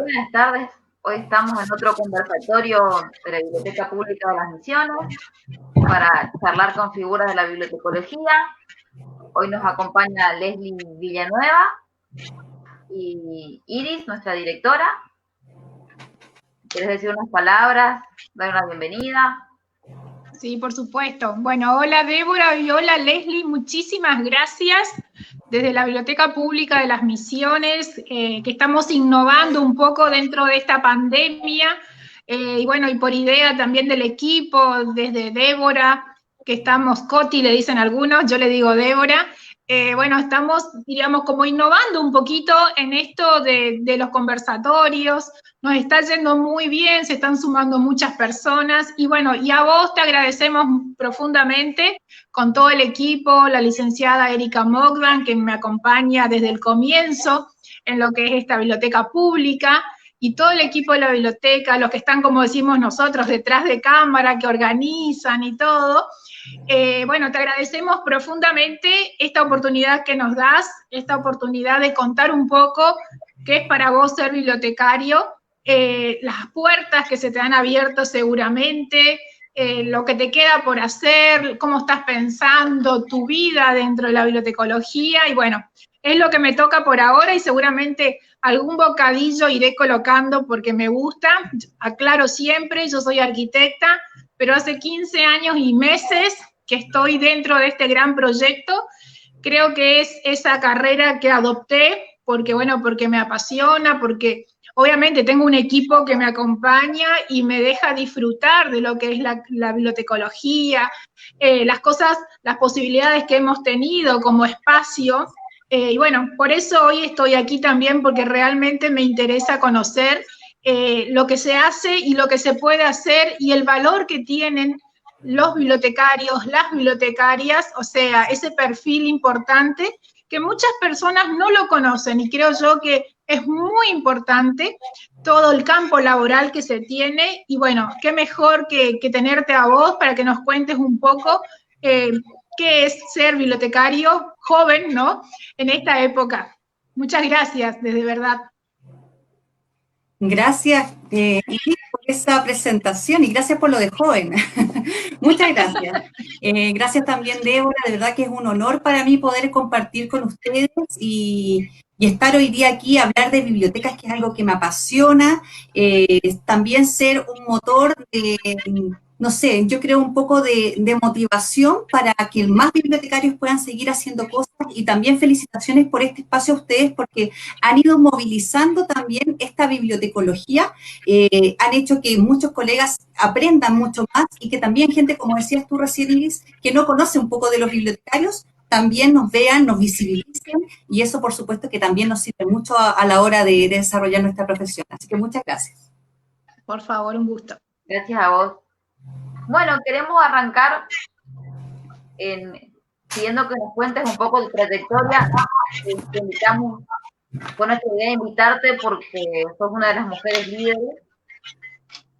Buenas tardes. Hoy estamos en otro conversatorio de la Biblioteca Pública de las Misiones para charlar con figuras de la bibliotecología. Hoy nos acompaña Leslie Villanueva y Iris, nuestra directora. ¿Quieres decir unas palabras? Dar una bienvenida. Sí, por supuesto. Bueno, hola Débora y hola Leslie, muchísimas gracias desde la Biblioteca Pública de las Misiones, que estamos innovando un poco dentro de esta pandemia, y bueno, y por idea también del equipo, desde Débora, que estamos, Coti le dicen algunos, yo le digo Débora. Bueno, estamos, diríamos, como innovando un poquito en esto de los conversatorios. Nos está yendo muy bien, se están sumando muchas personas, y bueno, y a vos te agradecemos profundamente, con todo el equipo, la licenciada Erika Mogdan, que me acompaña desde el comienzo en lo que es esta biblioteca pública, y todo el equipo de la biblioteca, los que están, como decimos nosotros, detrás de cámara, que organizan y todo. Bueno, te agradecemos profundamente esta oportunidad que nos das, esta oportunidad de contar un poco qué es para vos ser bibliotecario, las puertas que se te han abierto seguramente, lo que te queda por hacer, cómo estás pensando tu vida dentro de la bibliotecología, y bueno, es lo que me toca por ahora, y seguramente algún bocadillo iré colocando porque me gusta. Aclaro siempre, yo soy arquitecta, pero hace 15 años y meses que estoy dentro de este gran proyecto. Creo que es esa carrera que adopté porque, bueno, porque me apasiona, porque obviamente tengo un equipo que me acompaña y me deja disfrutar de lo que es la bibliotecología, las cosas, las posibilidades que hemos tenido como espacio. Y bueno, por eso hoy estoy aquí también, porque realmente me interesa conocer lo que se hace y lo que se puede hacer y el valor que tienen los bibliotecarios, las bibliotecarias, o sea, ese perfil importante que muchas personas no lo conocen, y creo yo que es muy importante todo el campo laboral que se tiene. Y bueno, qué mejor que tenerte a vos para que nos cuentes un poco qué es ser bibliotecario joven, ¿no?, en esta época. Muchas gracias, desde verdad. Gracias, Iris, por esa presentación, y gracias por lo de joven. Muchas gracias. Gracias también, Débora, de verdad que es un honor para mí poder compartir con ustedes y estar hoy día aquí a hablar de bibliotecas, que es algo que me apasiona. También ser un motor de, no sé, yo creo un poco de motivación para que más bibliotecarios puedan seguir haciendo cosas, y también felicitaciones por este espacio a ustedes, porque han ido movilizando también esta bibliotecología, han hecho que muchos colegas aprendan mucho más, y que también gente, como decías tú recién, Iris, que no conoce un poco de los bibliotecarios, también nos vean, nos visibilicen, y eso por supuesto que también nos sirve mucho a la hora de desarrollar nuestra profesión. Así que muchas gracias. Por favor, un gusto. Gracias a vos. Bueno, queremos arrancar pidiendo que nos cuentes un poco de trayectoria. Te invitamos, fue nuestra idea invitarte porque sos una de las mujeres líderes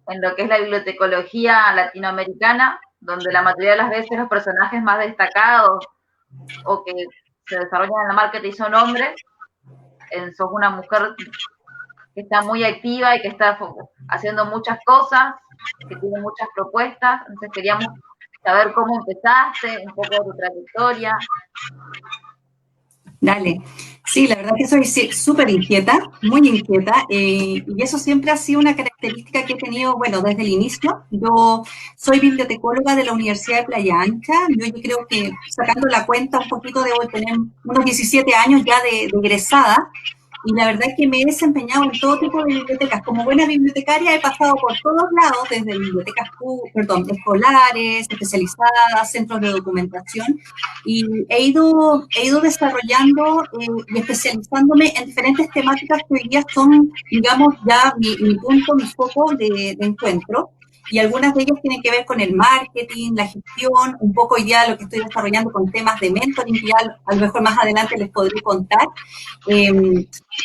en lo que es la bibliotecología latinoamericana, donde la mayoría de las veces los personajes más destacados o que se desarrollan en la marketing son hombres. Sos una mujer que está muy activa y que está haciendo muchas cosas, que tiene muchas propuestas. Entonces queríamos saber cómo empezaste, un poco de tu trayectoria. Dale. Sí, la verdad que soy súper inquieta, muy inquieta, y eso siempre ha sido una característica que he tenido, bueno, desde el inicio. Yo soy bibliotecóloga de la Universidad de Playa Ancha. Yo creo que, sacando la cuenta un poquito, debo tener unos 17 años ya de egresada, y la verdad es que me he desempeñado en todo tipo de bibliotecas. Como buena bibliotecaria he pasado por todos lados, desde bibliotecas escolares, especializadas, centros de documentación, y he ido desarrollando y especializándome en diferentes temáticas que hoy día son, digamos, ya mi punto, mi foco de encuentro. Y algunas de ellas tienen que ver con el marketing, la gestión, un poco hoy día lo que estoy desarrollando con temas de mentoring, que ya a lo mejor más adelante les podré contar.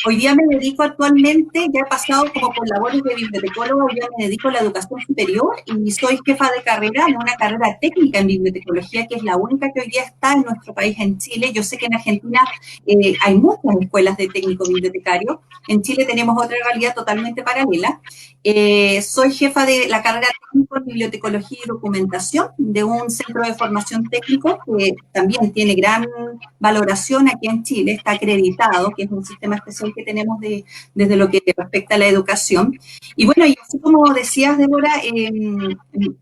Hoy día me dedico actualmente, ya he pasado como por labores de bibliotecóloga, hoy día me dedico a la educación superior y soy jefa de carrera en una carrera técnica en bibliotecología, que es la única que hoy día está en nuestro país, en Chile. Yo sé que en Argentina hay muchas escuelas de técnico bibliotecario, en Chile tenemos otra realidad totalmente paralela. Soy jefa de la carrera técnico en bibliotecología y documentación de un centro de formación técnico que también tiene gran valoración aquí en Chile, está acreditado, que es un sistema especial que tenemos desde lo que respecta a la educación. Y bueno, y así como decías, Débora,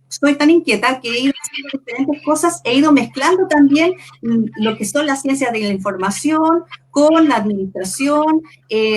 soy tan inquieta que he ido haciendo diferentes cosas, he ido mezclando también lo que son las ciencias de la información con la administración.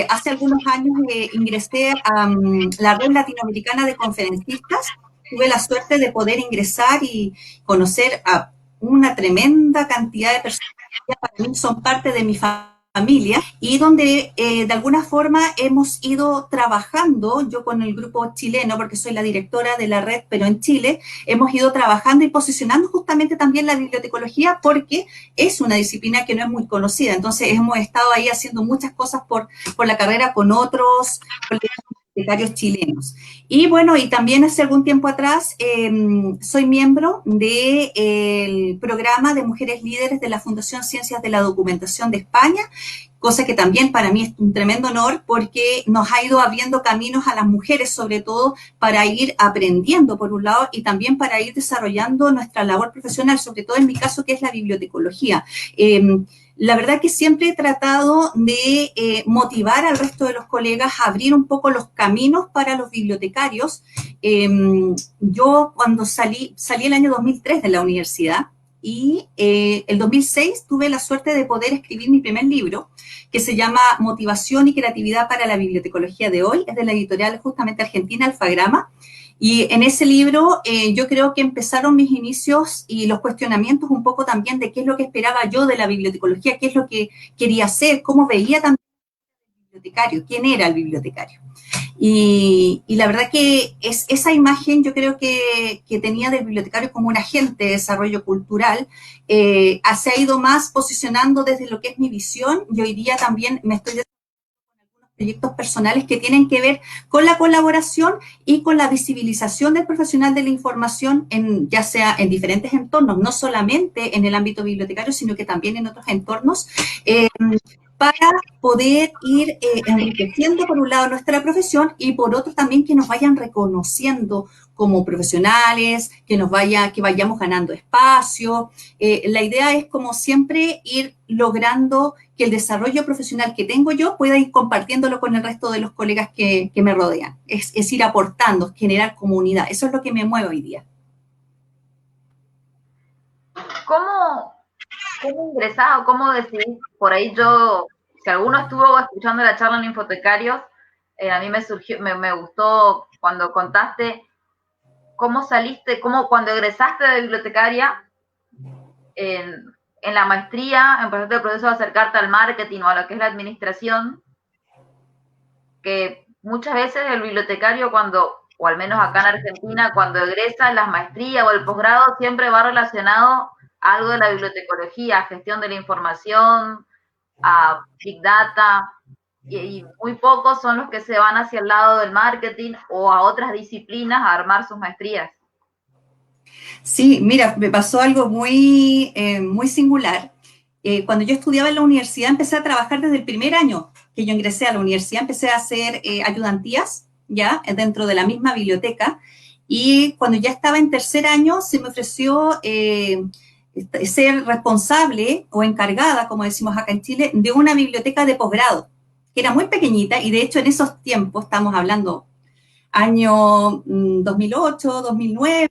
Hace algunos años ingresé a la Red Latinoamericana de Conferencistas. Tuve la suerte de poder ingresar y conocer a una tremenda cantidad de personas que para mí son parte de mi familia y donde de alguna forma hemos ido trabajando, yo con el grupo chileno, porque soy la directora de la red, pero en Chile, hemos ido trabajando y posicionando justamente también la bibliotecología porque es una disciplina que no es muy conocida. Entonces hemos estado ahí haciendo muchas cosas por la carrera con otros bibliotecarios chilenos. Y bueno, y también hace algún tiempo atrás soy miembro del programa de mujeres líderes de la Fundación Ciencias de la Documentación de España, cosa que también para mí es un tremendo honor porque nos ha ido abriendo caminos a las mujeres, sobre todo para ir aprendiendo por un lado y también para ir desarrollando nuestra labor profesional, sobre todo en mi caso que es la bibliotecología. La verdad que siempre he tratado de motivar al resto de los colegas a abrir un poco los caminos para los bibliotecarios. Yo cuando salí el año 2003 de la universidad y el 2006 tuve la suerte de poder escribir mi primer libro que se llama Motivación y Creatividad para la Bibliotecología de Hoy. Es de la editorial justamente argentina Alfagrama. Y en ese libro yo creo que empezaron mis inicios y los cuestionamientos un poco también de qué es lo que esperaba yo de la bibliotecología, qué es lo que quería hacer, cómo veía también el bibliotecario, quién era el bibliotecario. Y la verdad que esa imagen yo creo que tenía del bibliotecario como un agente de desarrollo cultural se ha ido más posicionando desde lo que es mi visión y hoy día también me estoy proyectos personales que tienen que ver con la colaboración y con la visibilización del profesional de la información, ya sea en diferentes entornos, no solamente en el ámbito bibliotecario, sino que también en otros entornos, para poder ir enriqueciendo por un lado nuestra profesión y por otro también que nos vayan reconociendo como profesionales, que vayamos ganando espacio. La idea es como siempre ir logrando que el desarrollo profesional que tengo yo pueda ir compartiéndolo con el resto de los colegas que me rodean. Es ir aportando, generar comunidad. Eso es lo que me mueve hoy día. ¿Cómo ingresás o cómo decidís? Por ahí si alguno estuvo escuchando la charla en Infotecarios, a mí me gustó cuando contaste cómo saliste, cuando egresaste de bibliotecaria, en la maestría, empezaste el proceso de acercarte al marketing o a lo que es la administración, que muchas veces el bibliotecario o al menos acá en Argentina, cuando egresa las maestrías o el posgrado, siempre va relacionado a algo de la bibliotecología, a gestión de la información, a Big Data, y muy pocos son los que se van hacia el lado del marketing o a otras disciplinas a armar sus maestrías. Sí, mira, me pasó algo muy, muy singular. Cuando yo estudiaba en la universidad empecé a trabajar desde el primer año que yo ingresé a la universidad, empecé a hacer ayudantías, ya, dentro de la misma biblioteca, y cuando ya estaba en tercer año se me ofreció ser responsable o encargada, como decimos acá en Chile, de una biblioteca de posgrado, que era muy pequeñita y de hecho en esos tiempos, estamos hablando año 2008, 2009,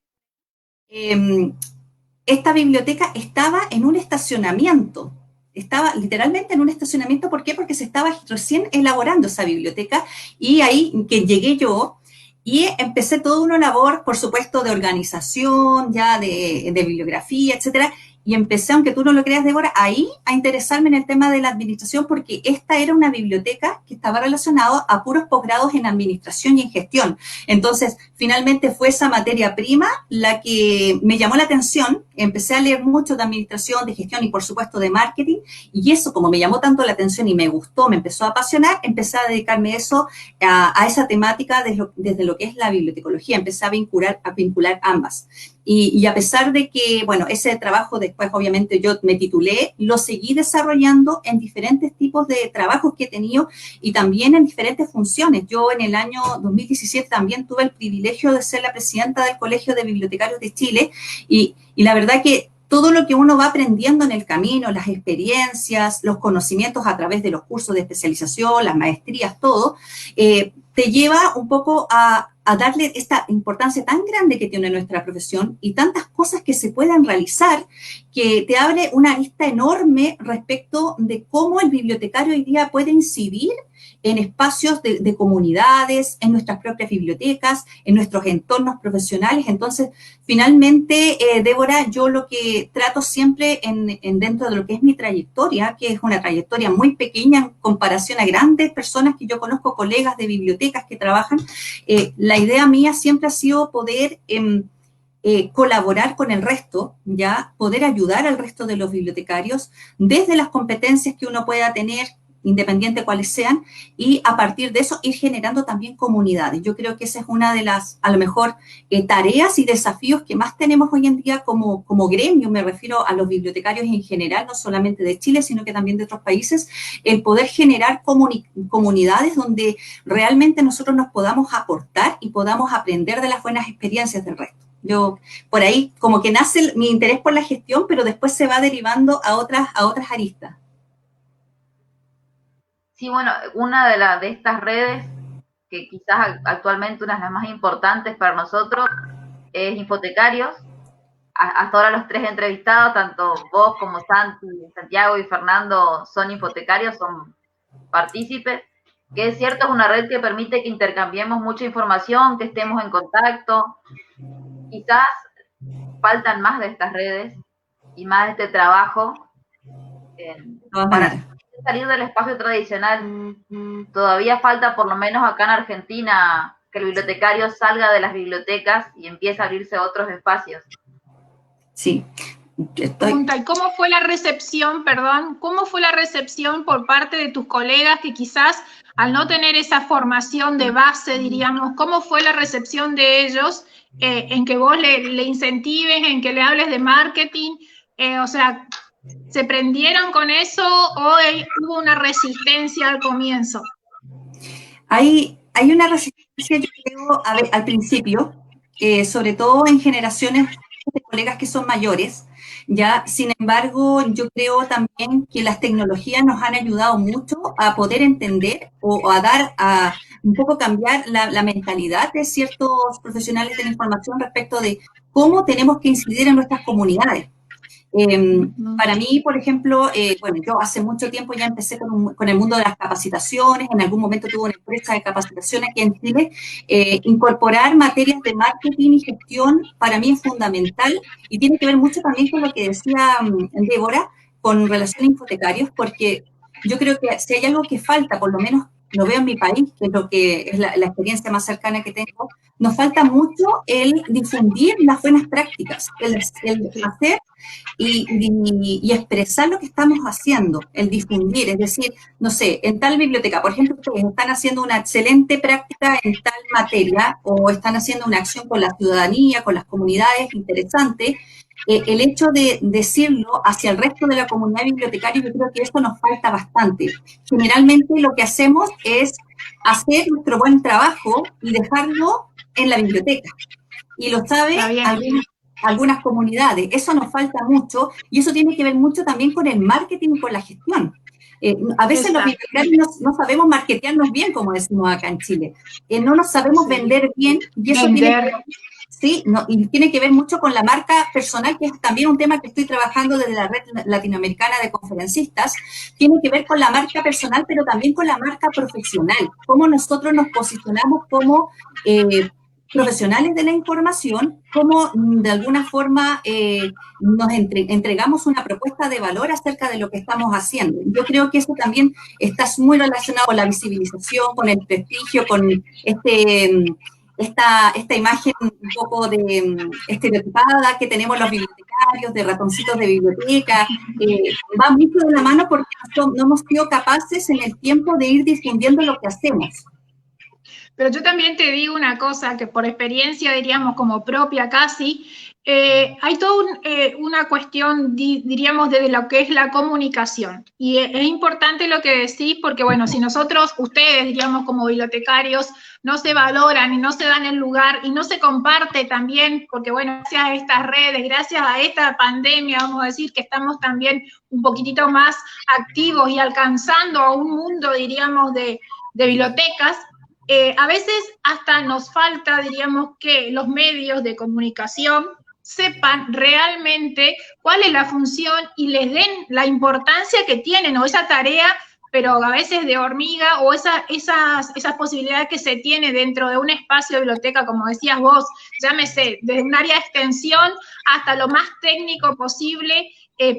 esta biblioteca estaba en un estacionamiento, estaba literalmente en un estacionamiento. ¿Por qué? Porque se estaba recién elaborando esa biblioteca y ahí que llegué yo y empecé toda una labor, por supuesto, de organización, ya de bibliografía, etcétera, y empecé, aunque tú no lo creas, Débora, ahí a interesarme en el tema de la administración, porque esta era una biblioteca que estaba relacionada a puros posgrados en administración y en gestión. Entonces, finalmente fue esa materia prima la que me llamó la atención. Empecé a leer mucho de administración, de gestión y, por supuesto, de marketing, y eso, como me llamó tanto la atención y me gustó, me empezó a apasionar, empecé a dedicarme a eso, a esa temática desde lo que es la bibliotecología. Empecé a vincular ambas. Y a pesar de que, bueno, ese trabajo después, obviamente, yo me titulé, lo seguí desarrollando en diferentes tipos de trabajos que he tenido y también en diferentes funciones. Yo en el año 2017 también tuve el privilegio de ser la presidenta del Colegio de Bibliotecarios de Chile y la verdad que todo lo que uno va aprendiendo en el camino, las experiencias, los conocimientos a través de los cursos de especialización, las maestrías, todo, te lleva un poco a darle esta importancia tan grande que tiene nuestra profesión y tantas cosas que se puedan realizar, que te abre una lista enorme respecto de cómo el bibliotecario hoy día puede incidir en espacios de comunidades, en nuestras propias bibliotecas, en nuestros entornos profesionales. Entonces, finalmente, Débora, yo lo que trato siempre dentro de lo que es mi trayectoria, que es una trayectoria muy pequeña en comparación a grandes personas que yo conozco, colegas de bibliotecas que trabajan, la idea mía siempre ha sido poder colaborar con el resto, ya poder ayudar al resto de los bibliotecarios desde las competencias que uno pueda tener, independiente de cuáles sean, y a partir de eso ir generando también comunidades. Yo creo que esa es una de las, a lo mejor, tareas y desafíos que más tenemos hoy en día como gremio, me refiero a los bibliotecarios en general, no solamente de Chile, sino que también de otros países, el poder generar comunidades donde realmente nosotros nos podamos aportar y podamos aprender de las buenas experiencias del resto. Yo, por ahí, como que nace mi interés por la gestión, pero después se va derivando a otras aristas. Sí, bueno, una de estas redes, que quizás actualmente una de las más importantes para nosotros, es Infotecarios. Hasta ahora los 3 entrevistados, tanto vos como Santiago y Fernando, son infotecarios, son partícipes, que es cierto, es una red que permite que intercambiemos mucha información, que estemos en contacto. Quizás faltan más de estas redes y más de este trabajo para salir del espacio tradicional. Todavía falta, por lo menos acá en Argentina, que el bibliotecario salga de las bibliotecas y empiece a abrirse a otros espacios. Sí. ¿Y cómo fue la recepción, cómo fue la recepción por parte de tus colegas que quizás al no tener esa formación de base, diríamos, cómo fue la recepción de ellos en que vos le incentives, en que le hables de marketing? O sea, ¿se prendieron con eso o hubo una resistencia al comienzo? Hay una resistencia, yo creo, al principio, sobre todo en generaciones de colegas que son mayores, ¿ya? Sin embargo, yo creo también que las tecnologías nos han ayudado mucho a poder entender o a un poco cambiar la mentalidad de ciertos profesionales de la información respecto de cómo tenemos que incidir en nuestras comunidades. Para mí, por ejemplo, bueno, yo hace mucho tiempo ya empecé con el mundo de las capacitaciones, en algún momento tuve una empresa de capacitación aquí en Chile. Incorporar materias de marketing y gestión para mí es fundamental y tiene que ver mucho también con lo que decía Débora con relación a infotecarios, porque yo creo que si hay algo que falta, por lo menos lo veo en mi país, que es lo que es la experiencia más cercana que tengo, nos falta mucho el difundir las buenas prácticas, el hacer y expresar lo que estamos haciendo, el difundir, es decir, no sé, en tal biblioteca, por ejemplo, ustedes están haciendo una excelente práctica en tal materia o están haciendo una acción con la ciudadanía, con las comunidades, interesante. El hecho de decirlo hacia el resto de la comunidad bibliotecaria, yo creo que eso nos falta bastante. Generalmente lo que hacemos es hacer nuestro buen trabajo y dejarlo en la biblioteca. Y lo saben algunas comunidades. Eso nos falta mucho y eso tiene que ver mucho también con el marketing y con la gestión. A veces los bibliotecarios no sabemos marketearnos bien, como decimos acá en Chile. No nos sabemos vender bien y eso tiene que ver mucho con la marca personal, que es también un tema que estoy trabajando desde la Red Latinoamericana de Conferencistas. Tiene que ver con la marca personal, pero también con la marca profesional. Cómo nosotros nos posicionamos como profesionales de la información, cómo de alguna forma nos entregamos una propuesta de valor acerca de lo que estamos haciendo. Yo creo que eso también está muy relacionado con la visibilización, con el prestigio, con esta imagen un poco de estereotipada que tenemos los bibliotecarios, de ratoncitos de biblioteca, va mucho de la mano porque no hemos sido capaces en el tiempo de ir difundiendo lo que hacemos. Pero yo también te digo una cosa que por experiencia, diríamos, como propia casi, hay toda una cuestión, diríamos, de lo que es la comunicación. Y es importante lo que decís porque, bueno, si nosotros, ustedes, diríamos, como bibliotecarios, no se valoran y no se dan el lugar y no se comparte también, porque, bueno, gracias a estas redes, gracias a esta pandemia, vamos a decir que estamos también un poquitito más activos y alcanzando a un mundo, diríamos, de bibliotecas. A veces hasta nos falta, diríamos, que los medios de comunicación sepan realmente cuál es la función y les den la importancia que tienen o esa tarea, pero a veces de hormiga o esas posibilidades que se tiene dentro de un espacio de biblioteca, como decías vos, llámese desde un área de extensión hasta lo más técnico posible,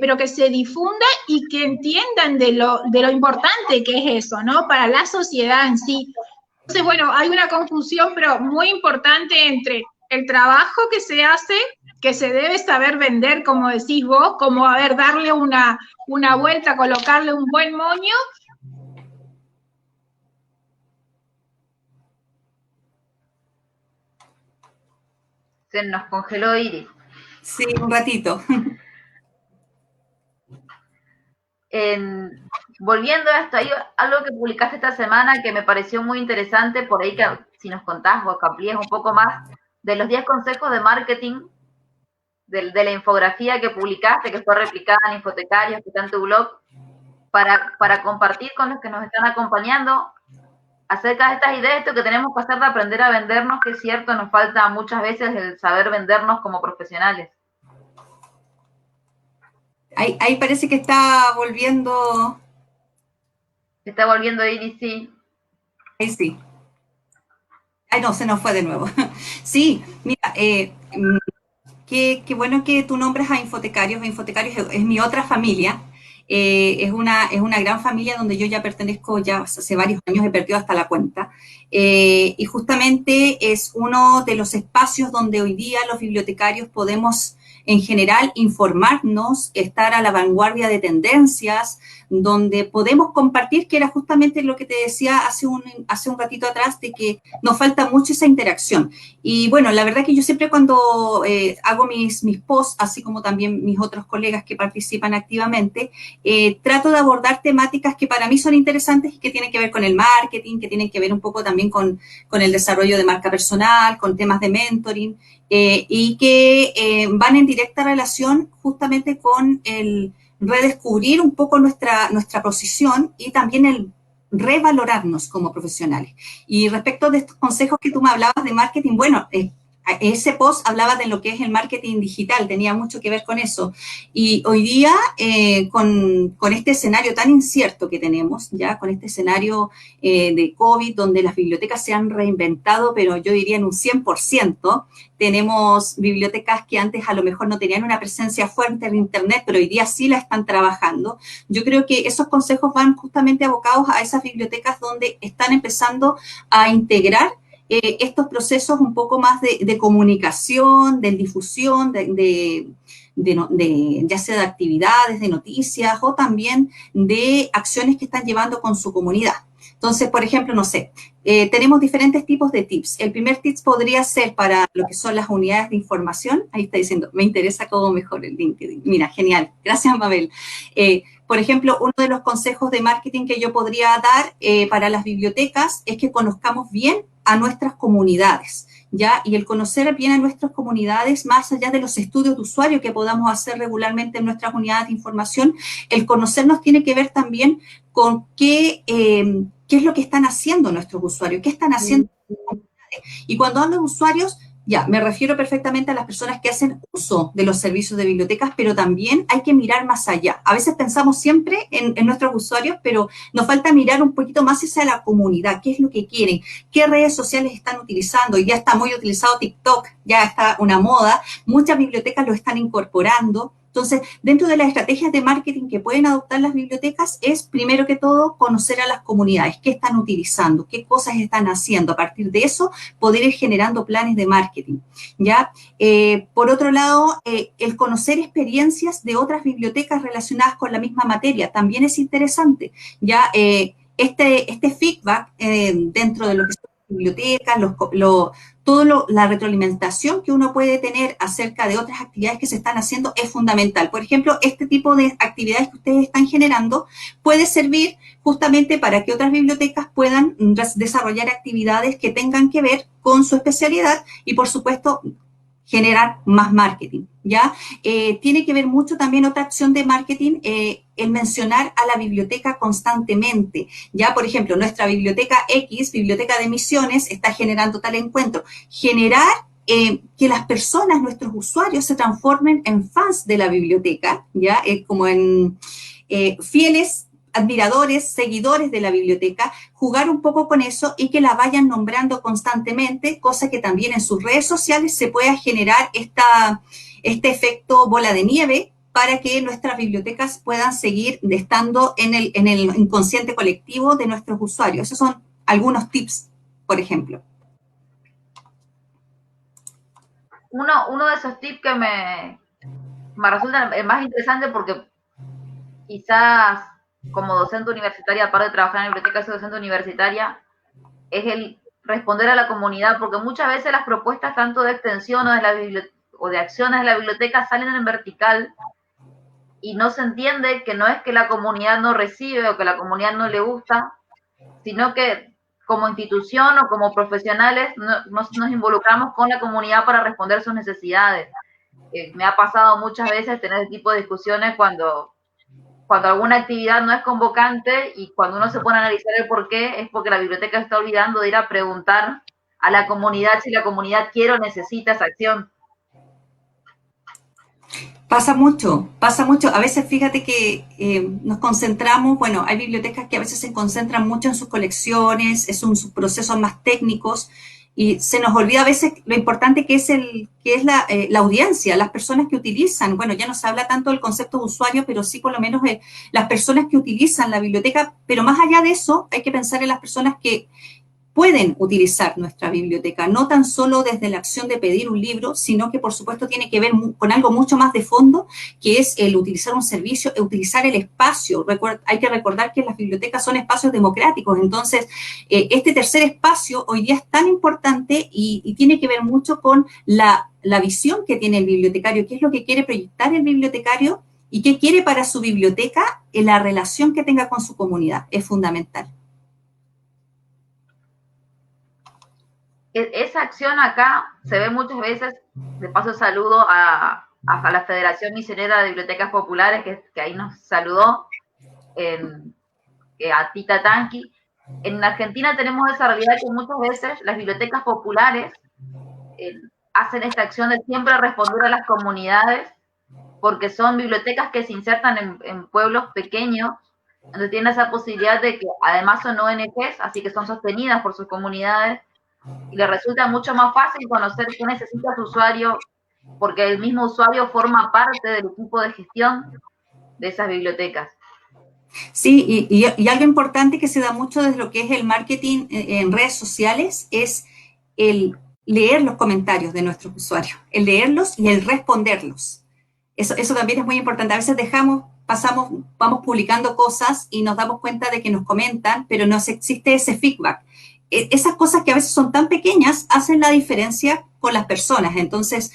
pero que se difunda y que entiendan de lo importante que es eso, ¿no? Para la sociedad en sí. Entonces, bueno, hay una confusión, pero muy importante entre el trabajo que se hace, que se debe saber vender, como decís vos, como, a ver, darle una vuelta, colocarle un buen moño. Se nos congeló Iris. Sí, un ratito. Volviendo a esto, hay algo que publicaste esta semana que me pareció muy interesante, por ahí que si nos contás o que amplíes un poco más, de los 10 consejos de marketing, de la infografía que publicaste, que fue replicada en Infotecarios, que está en tu blog, para compartir con los que nos están acompañando acerca de estas ideas, esto que tenemos que hacer de aprender a vendernos, que es cierto, nos falta muchas veces el saber vendernos como profesionales. Ahí parece que está volviendo... Está volviendo Iris, sí. Ahí sí. Ay, no, se nos fue de nuevo. Sí, mira, qué bueno que tú nombres a Infotecarios. Infotecarios es mi otra familia. Es una gran familia donde yo ya pertenezco ya hace varios años, he perdido hasta la cuenta. Y justamente es uno de los espacios donde hoy día los bibliotecarios podemos, en general, informarnos, estar a la vanguardia de tendencias, donde podemos compartir, que era justamente lo que te decía hace un ratito atrás, de que nos falta mucho esa interacción. Y bueno, la verdad que yo siempre cuando hago mis posts, así como también mis otros colegas que participan activamente, trato de abordar temáticas que para mí son interesantes y que tienen que ver con el marketing, que tienen que ver un poco también con el desarrollo de marca personal, con temas de mentoring, y que van en directa relación justamente con el redescubrir un poco nuestra posición y también el revalorarnos como profesionales. Y respecto de estos consejos que tú me hablabas de marketing, bueno, ese post hablaba de lo que es el marketing digital, tenía mucho que ver con eso. Y hoy día, con este escenario tan incierto que tenemos, ya con este escenario de COVID, donde las bibliotecas se han reinventado, pero yo diría en un 100%, tenemos bibliotecas que antes a lo mejor no tenían una presencia fuerte en Internet, pero hoy día sí la están trabajando. Yo creo que esos consejos van justamente abocados a esas bibliotecas donde están empezando a integrar estos procesos un poco más de comunicación, de difusión, ya sea de actividades, de noticias o también de acciones que están llevando con su comunidad. Entonces, por ejemplo, no sé, tenemos diferentes tipos de tips. El primer tip podría ser para lo que son las unidades de información. Ahí está diciendo, me interesa cómo mejor el LinkedIn. Mira, genial. Gracias, Mabel. Por ejemplo, uno de los consejos de marketing que yo podría dar para las bibliotecas es que conozcamos bien a nuestras comunidades, ¿ya? Y el conocer bien a nuestras comunidades, más allá de los estudios de usuario que podamos hacer regularmente en nuestras unidades de información, el conocernos tiene que ver también con qué es lo que están haciendo nuestros usuarios, qué están haciendo. Y cuando hablo de usuarios, Ya, me refiero perfectamente a las personas que hacen uso de los servicios de bibliotecas, pero también hay que mirar más allá. A veces pensamos siempre en nuestros usuarios, pero nos falta mirar un poquito más hacia la comunidad, qué es lo que quieren, qué redes sociales están utilizando. Ya está muy utilizado TikTok, ya está una moda, muchas bibliotecas lo están incorporando. Entonces, dentro de las estrategias de marketing que pueden adoptar las bibliotecas es, primero que todo, conocer a las comunidades, qué están utilizando, qué cosas están haciendo. A partir de eso, poder ir generando planes de marketing, ¿ya? Por otro lado, el conocer experiencias de otras bibliotecas relacionadas con la misma materia también es interesante, ¿ya? Este feedback dentro de lo que son las bibliotecas, la retroalimentación que uno puede tener acerca de otras actividades que se están haciendo es fundamental. Por ejemplo, este tipo de actividades que ustedes están generando puede servir justamente para que otras bibliotecas puedan desarrollar actividades que tengan que ver con su especialidad y, por supuesto, generar más marketing, ¿ya? Tiene que ver mucho también otra acción de marketing, el mencionar a la biblioteca constantemente, ¿ya? Por ejemplo, nuestra biblioteca X, Biblioteca de Misiones, está generando tal encuentro. Generar que las personas, nuestros usuarios, se transformen en fans de la biblioteca, ¿ya? Como en fieles admiradores, seguidores de la biblioteca, jugar un poco con eso y que la vayan nombrando constantemente, cosa que también en sus redes sociales se pueda generar este efecto bola de nieve para que nuestras bibliotecas puedan seguir estando en el inconsciente colectivo de nuestros usuarios. Esos son algunos tips, por ejemplo. Uno de esos tips que me resulta el más interesante porque quizás como docente universitaria, aparte de trabajar en bibliotecas, soy docente universitaria, es el responder a la comunidad, porque muchas veces las propuestas tanto de extensión o de acciones de la biblioteca salen en vertical y no se entiende que no es que la comunidad no recibe o que la comunidad no le gusta, sino que como institución o como profesionales nos involucramos con la comunidad para responder sus necesidades. Me ha pasado muchas veces tener este tipo de discusiones cuando alguna actividad no es convocante y cuando uno se pone a analizar el por qué, es porque la biblioteca está olvidando de ir a preguntar a la comunidad si la comunidad quiere o necesita esa acción. Pasa mucho, pasa mucho. A veces fíjate que nos concentramos, bueno, hay bibliotecas que a veces se concentran mucho en sus colecciones, sus procesos más técnicos, y se nos olvida a veces lo importante que es la audiencia, las personas que utilizan. Bueno, ya no se habla tanto del concepto de usuario, pero sí por lo menos las personas que utilizan la biblioteca. Pero más allá de eso, hay que pensar en las personas que pueden utilizar nuestra biblioteca, no tan solo desde la acción de pedir un libro, sino que por supuesto tiene que ver con algo mucho más de fondo, que es el utilizar un servicio, utilizar el espacio. Hay que recordar que las bibliotecas son espacios democráticos, entonces este tercer espacio hoy día es tan importante y tiene que ver mucho con la visión que tiene el bibliotecario, qué es lo que quiere proyectar el bibliotecario y qué quiere para su biblioteca en la relación que tenga con su comunidad. Es fundamental. Esa acción acá se ve muchas veces, de paso saludo a la Federación Misionera de Bibliotecas Populares, que ahí nos saludó, a Tita Tanqui. En Argentina tenemos esa realidad que muchas veces las bibliotecas populares hacen esta acción de siempre responder a las comunidades, porque son bibliotecas que se insertan en pueblos pequeños, donde tienen esa posibilidad de que además son ONGs, así que son sostenidas por sus comunidades, y le resulta mucho más fácil conocer qué necesita su usuario, porque el mismo usuario forma parte del equipo de gestión de esas bibliotecas. Sí, y algo importante que se da mucho desde lo que es el marketing en redes sociales es el leer los comentarios de nuestros usuarios, el leerlos y el responderlos. Eso también es muy importante. A veces vamos publicando cosas y nos damos cuenta de que nos comentan, pero no existe ese feedback. Esas cosas que a veces son tan pequeñas hacen la diferencia con las personas. Entonces,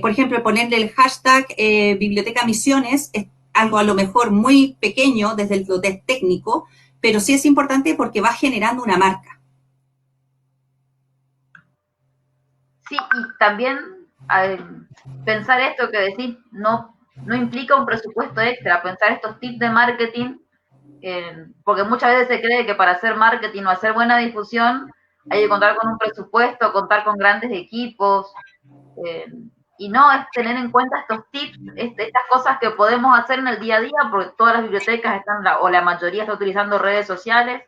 por ejemplo, ponerle el hashtag Biblioteca Misiones es algo a lo mejor muy pequeño desde el técnico, pero sí es importante porque va generando una marca. Sí, y también pensar esto que decís no implica un presupuesto extra, pensar estos tips de marketing, porque muchas veces se cree que para hacer marketing o hacer buena difusión hay que contar con un presupuesto, contar con grandes equipos, y no es tener en cuenta estos tips, estas cosas que podemos hacer en el día a día, porque todas las bibliotecas están, o la mayoría está utilizando redes sociales,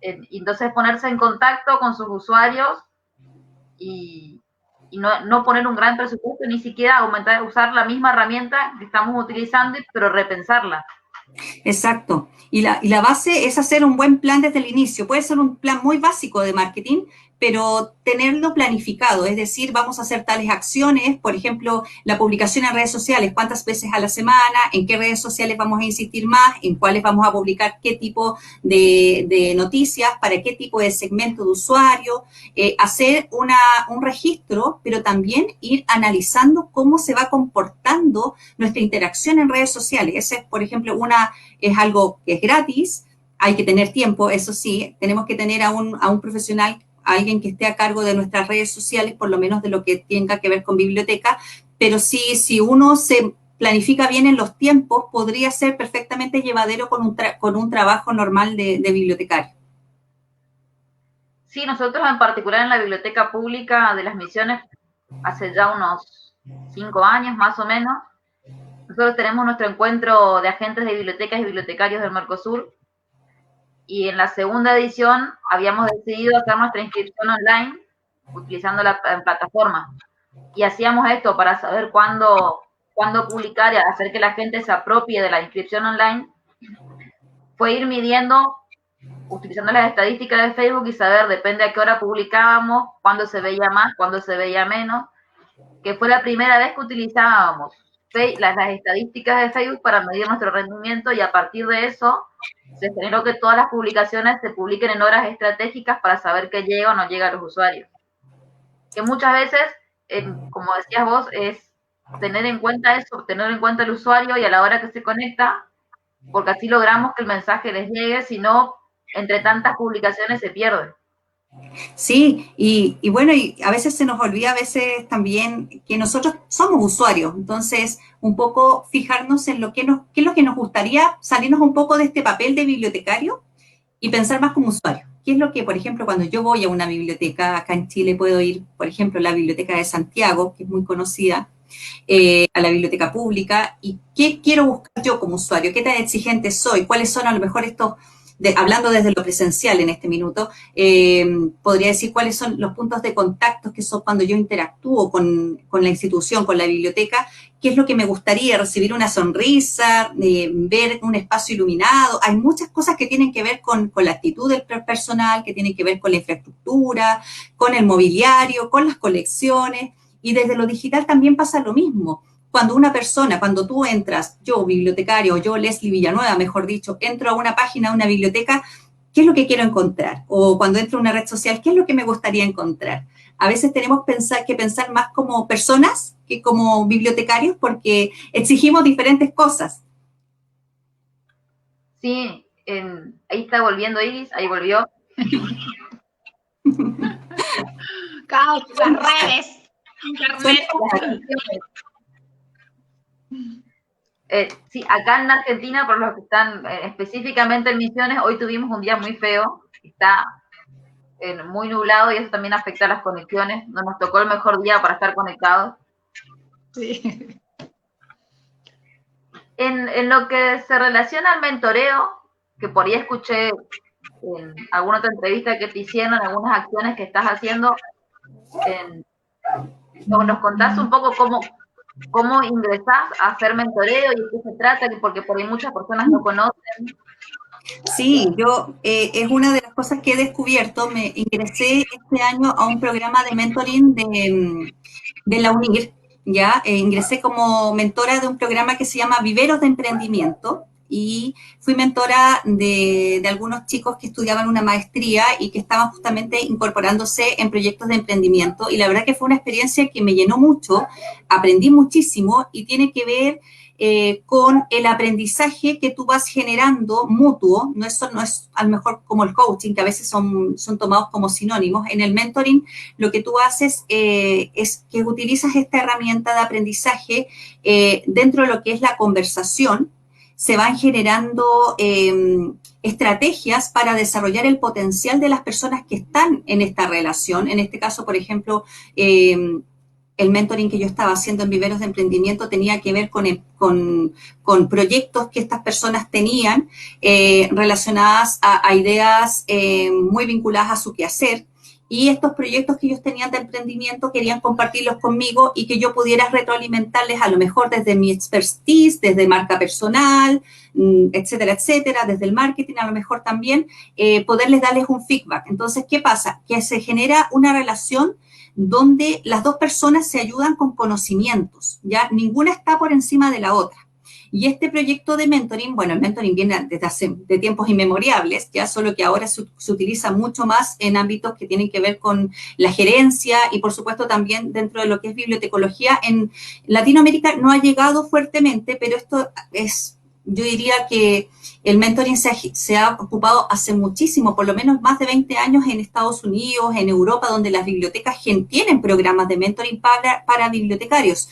y entonces ponerse en contacto con sus usuarios y no poner un gran presupuesto, ni siquiera usar la misma herramienta que estamos utilizando, pero repensarla. Exacto. Y la base es hacer un buen plan desde el inicio. Puede ser un plan muy básico de marketing, pero tenerlo planificado, es decir, vamos a hacer tales acciones, por ejemplo, la publicación en redes sociales, cuántas veces a la semana, en qué redes sociales vamos a insistir más, en cuáles vamos a publicar qué tipo de noticias, para qué tipo de segmento de usuario, hacer un registro, pero también ir analizando cómo se va comportando nuestra interacción en redes sociales. Ese es, por ejemplo, es algo que es gratis, hay que tener tiempo, eso sí, tenemos que tener a un profesional, a alguien que esté a cargo de nuestras redes sociales, por lo menos de lo que tenga que ver con biblioteca, pero sí, si uno se planifica bien en los tiempos, podría ser perfectamente llevadero con un trabajo normal de bibliotecario. Sí, nosotros en particular en la Biblioteca Pública de las Misiones, hace ya unos 5 años más o menos, nosotros tenemos nuestro encuentro de agentes de bibliotecas y bibliotecarios del Mercosur, y en la segunda edición habíamos decidido hacer nuestra inscripción online utilizando la plataforma. Y hacíamos esto para saber cuándo publicar y hacer que la gente se apropie de la inscripción online. Fue ir midiendo, utilizando las estadísticas de Facebook y saber, depende a qué hora publicábamos, cuándo se veía más, cuándo se veía menos, que fue la primera vez que utilizábamos las estadísticas de Facebook para medir nuestro rendimiento, y a partir de eso se generó que todas las publicaciones se publiquen en horas estratégicas para saber qué llega o no llega a los usuarios. Que muchas veces, como decías vos, es tener en cuenta eso, tener en cuenta el usuario y a la hora que se conecta, porque así logramos que el mensaje les llegue, si no, entre tantas publicaciones se pierde. Sí, y bueno, y a veces se nos olvida, a veces también que nosotros somos usuarios, entonces un poco fijarnos en qué es lo que nos gustaría, salirnos un poco de este papel de bibliotecario y pensar más como usuario. ¿Qué es lo que, por ejemplo, cuando yo voy a una biblioteca, acá en Chile puedo ir, por ejemplo, a la Biblioteca de Santiago, que es muy conocida, a la biblioteca pública, y qué quiero buscar yo como usuario, qué tan exigente soy, cuáles son a lo mejor hablando desde lo presencial en este minuto, podría decir cuáles son los puntos de contacto que son cuando yo interactúo con la institución, con la biblioteca, qué es lo que me gustaría, recibir una sonrisa, ver un espacio iluminado. Hay muchas cosas que tienen que ver con la actitud del personal, que tienen que ver con la infraestructura, con el mobiliario, con las colecciones, y desde lo digital también pasa lo mismo. Cuando tú entras, yo bibliotecario, yo Leslie Villanueva, mejor dicho, entro a una página, a una biblioteca, ¿qué es lo que quiero encontrar? O cuando entro a una red social, ¿qué es lo que me gustaría encontrar? A veces tenemos que pensar más como personas que como bibliotecarios, porque exigimos diferentes cosas. Sí, ahí está volviendo Iris, ahí volvió. Caos, las redes, internet. Sí, acá en Argentina, por los que están específicamente en Misiones, hoy tuvimos un día muy feo, está muy nublado y eso también afecta a las conexiones. No nos tocó el mejor día para estar conectados. Sí. En lo que se relaciona al mentoreo, que por ahí escuché en alguna otra entrevista que te hicieron, algunas acciones que estás haciendo, nos contás un poco cómo ingresás a hacer mentoreo y de qué se trata, porque por ahí muchas personas no conocen. Sí, es una de las cosas que he descubierto. Me ingresé este año a un programa de mentoring de la UNIR, ¿ya? Ingresé como mentora de un programa que se llama Viveros de Emprendimiento, y fui mentora de algunos chicos que estudiaban una maestría y que estaban justamente incorporándose en proyectos de emprendimiento, y la verdad que fue una experiencia que me llenó mucho, aprendí muchísimo, y tiene que ver con el aprendizaje que tú vas generando mutuo. No es a lo mejor como el coaching, que a veces son tomados como sinónimos. En el mentoring lo que tú haces es que utilizas esta herramienta de aprendizaje dentro de lo que es la conversación. Se van generando estrategias para desarrollar el potencial de las personas que están en esta relación. En este caso, por ejemplo, el mentoring que yo estaba haciendo en Viveros de Emprendimiento tenía que ver con proyectos que estas personas tenían relacionadas a ideas muy vinculadas a su quehacer. Y estos proyectos que ellos tenían de emprendimiento querían compartirlos conmigo y que yo pudiera retroalimentarles a lo mejor desde mi expertise, desde marca personal, etcétera, etcétera, desde el marketing a lo mejor también, poderles darles un feedback. Entonces, ¿qué pasa? Que se genera una relación donde las dos personas se ayudan con conocimientos, ¿ya? Ninguna está por encima de la otra. Y este proyecto de mentoring, bueno, el mentoring viene desde hace de tiempos inmemoriales, ya solo que ahora se utiliza mucho más en ámbitos que tienen que ver con la gerencia y por supuesto también dentro de lo que es bibliotecología. En Latinoamérica no ha llegado fuertemente, pero esto es, yo diría que el mentoring se ha ocupado hace muchísimo, por lo menos más de 20 años en Estados Unidos, en Europa, donde las bibliotecas tienen programas de mentoring para bibliotecarios.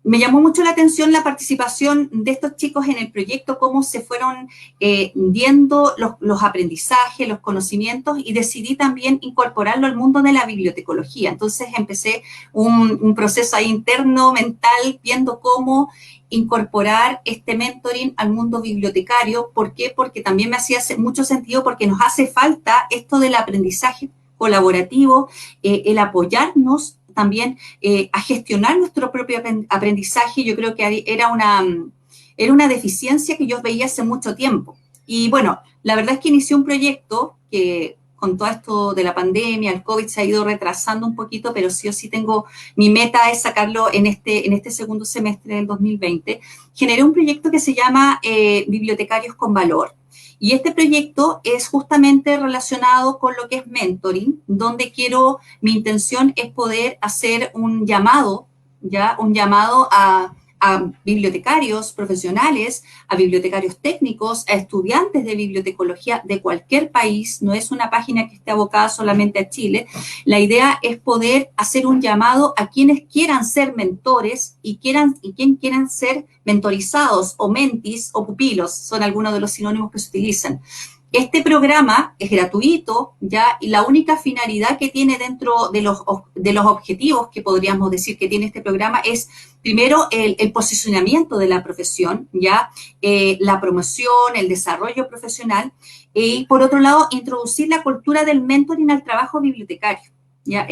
Me llamó mucho la atención la participación de estos chicos en el proyecto, cómo se fueron viendo los aprendizajes, los conocimientos, y decidí también incorporarlo al mundo de la bibliotecología. Entonces empecé un proceso ahí interno, mental, viendo cómo incorporar este mentoring al mundo bibliotecario. ¿Por qué? Porque también me hacía mucho sentido, porque nos hace falta esto del aprendizaje colaborativo, el apoyarnos también a gestionar nuestro propio aprendizaje. Yo creo que era una deficiencia que yo veía hace mucho tiempo. Y bueno, la verdad es que inicié un proyecto que con todo esto de la pandemia, el COVID se ha ido retrasando un poquito, pero sí o sí mi meta es sacarlo en este segundo semestre del 2020. Generé un proyecto que se llama Bibliotecarios con Valor. Y este proyecto es justamente relacionado con lo que es mentoring, donde mi intención es poder hacer un llamado a bibliotecarios profesionales, a bibliotecarios técnicos, a estudiantes de bibliotecología de cualquier país. No es una página que esté abocada solamente a Chile. La idea es poder hacer un llamado a quienes quieran ser mentores y quienes quieran ser mentorizados o mentis o pupilos, son algunos de los sinónimos que se utilizan. Este programa es gratuito, ¿ya? Y la única finalidad que tiene dentro de los objetivos que podríamos decir que tiene este programa es, primero, el posicionamiento de la profesión, ¿ya? La promoción, el desarrollo profesional, y por otro lado, introducir la cultura del mentoring al trabajo bibliotecario, ¿ya?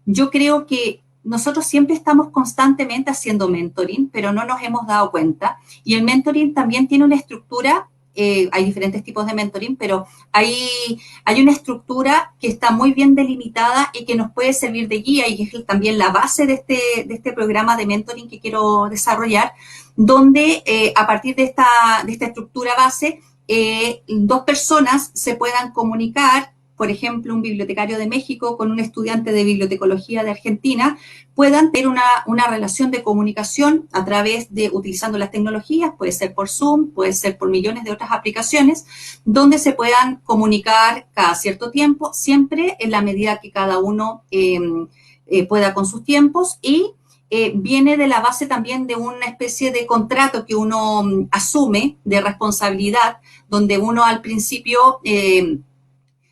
Yo creo que nosotros siempre estamos constantemente haciendo mentoring, pero no nos hemos dado cuenta. Y el mentoring también tiene una estructura. Hay diferentes tipos de mentoring, pero hay una estructura que está muy bien delimitada y que nos puede servir de guía, y es también la base de este programa de mentoring que quiero desarrollar, donde a partir de esta estructura base, dos personas se puedan comunicar. Por ejemplo, un bibliotecario de México con un estudiante de bibliotecología de Argentina, puedan tener una relación de comunicación a través de, utilizando las tecnologías, puede ser por Zoom, puede ser por millones de otras aplicaciones, donde se puedan comunicar cada cierto tiempo, siempre en la medida que cada uno pueda con sus tiempos, y viene de la base también de una especie de contrato que uno asume de responsabilidad, donde uno al principio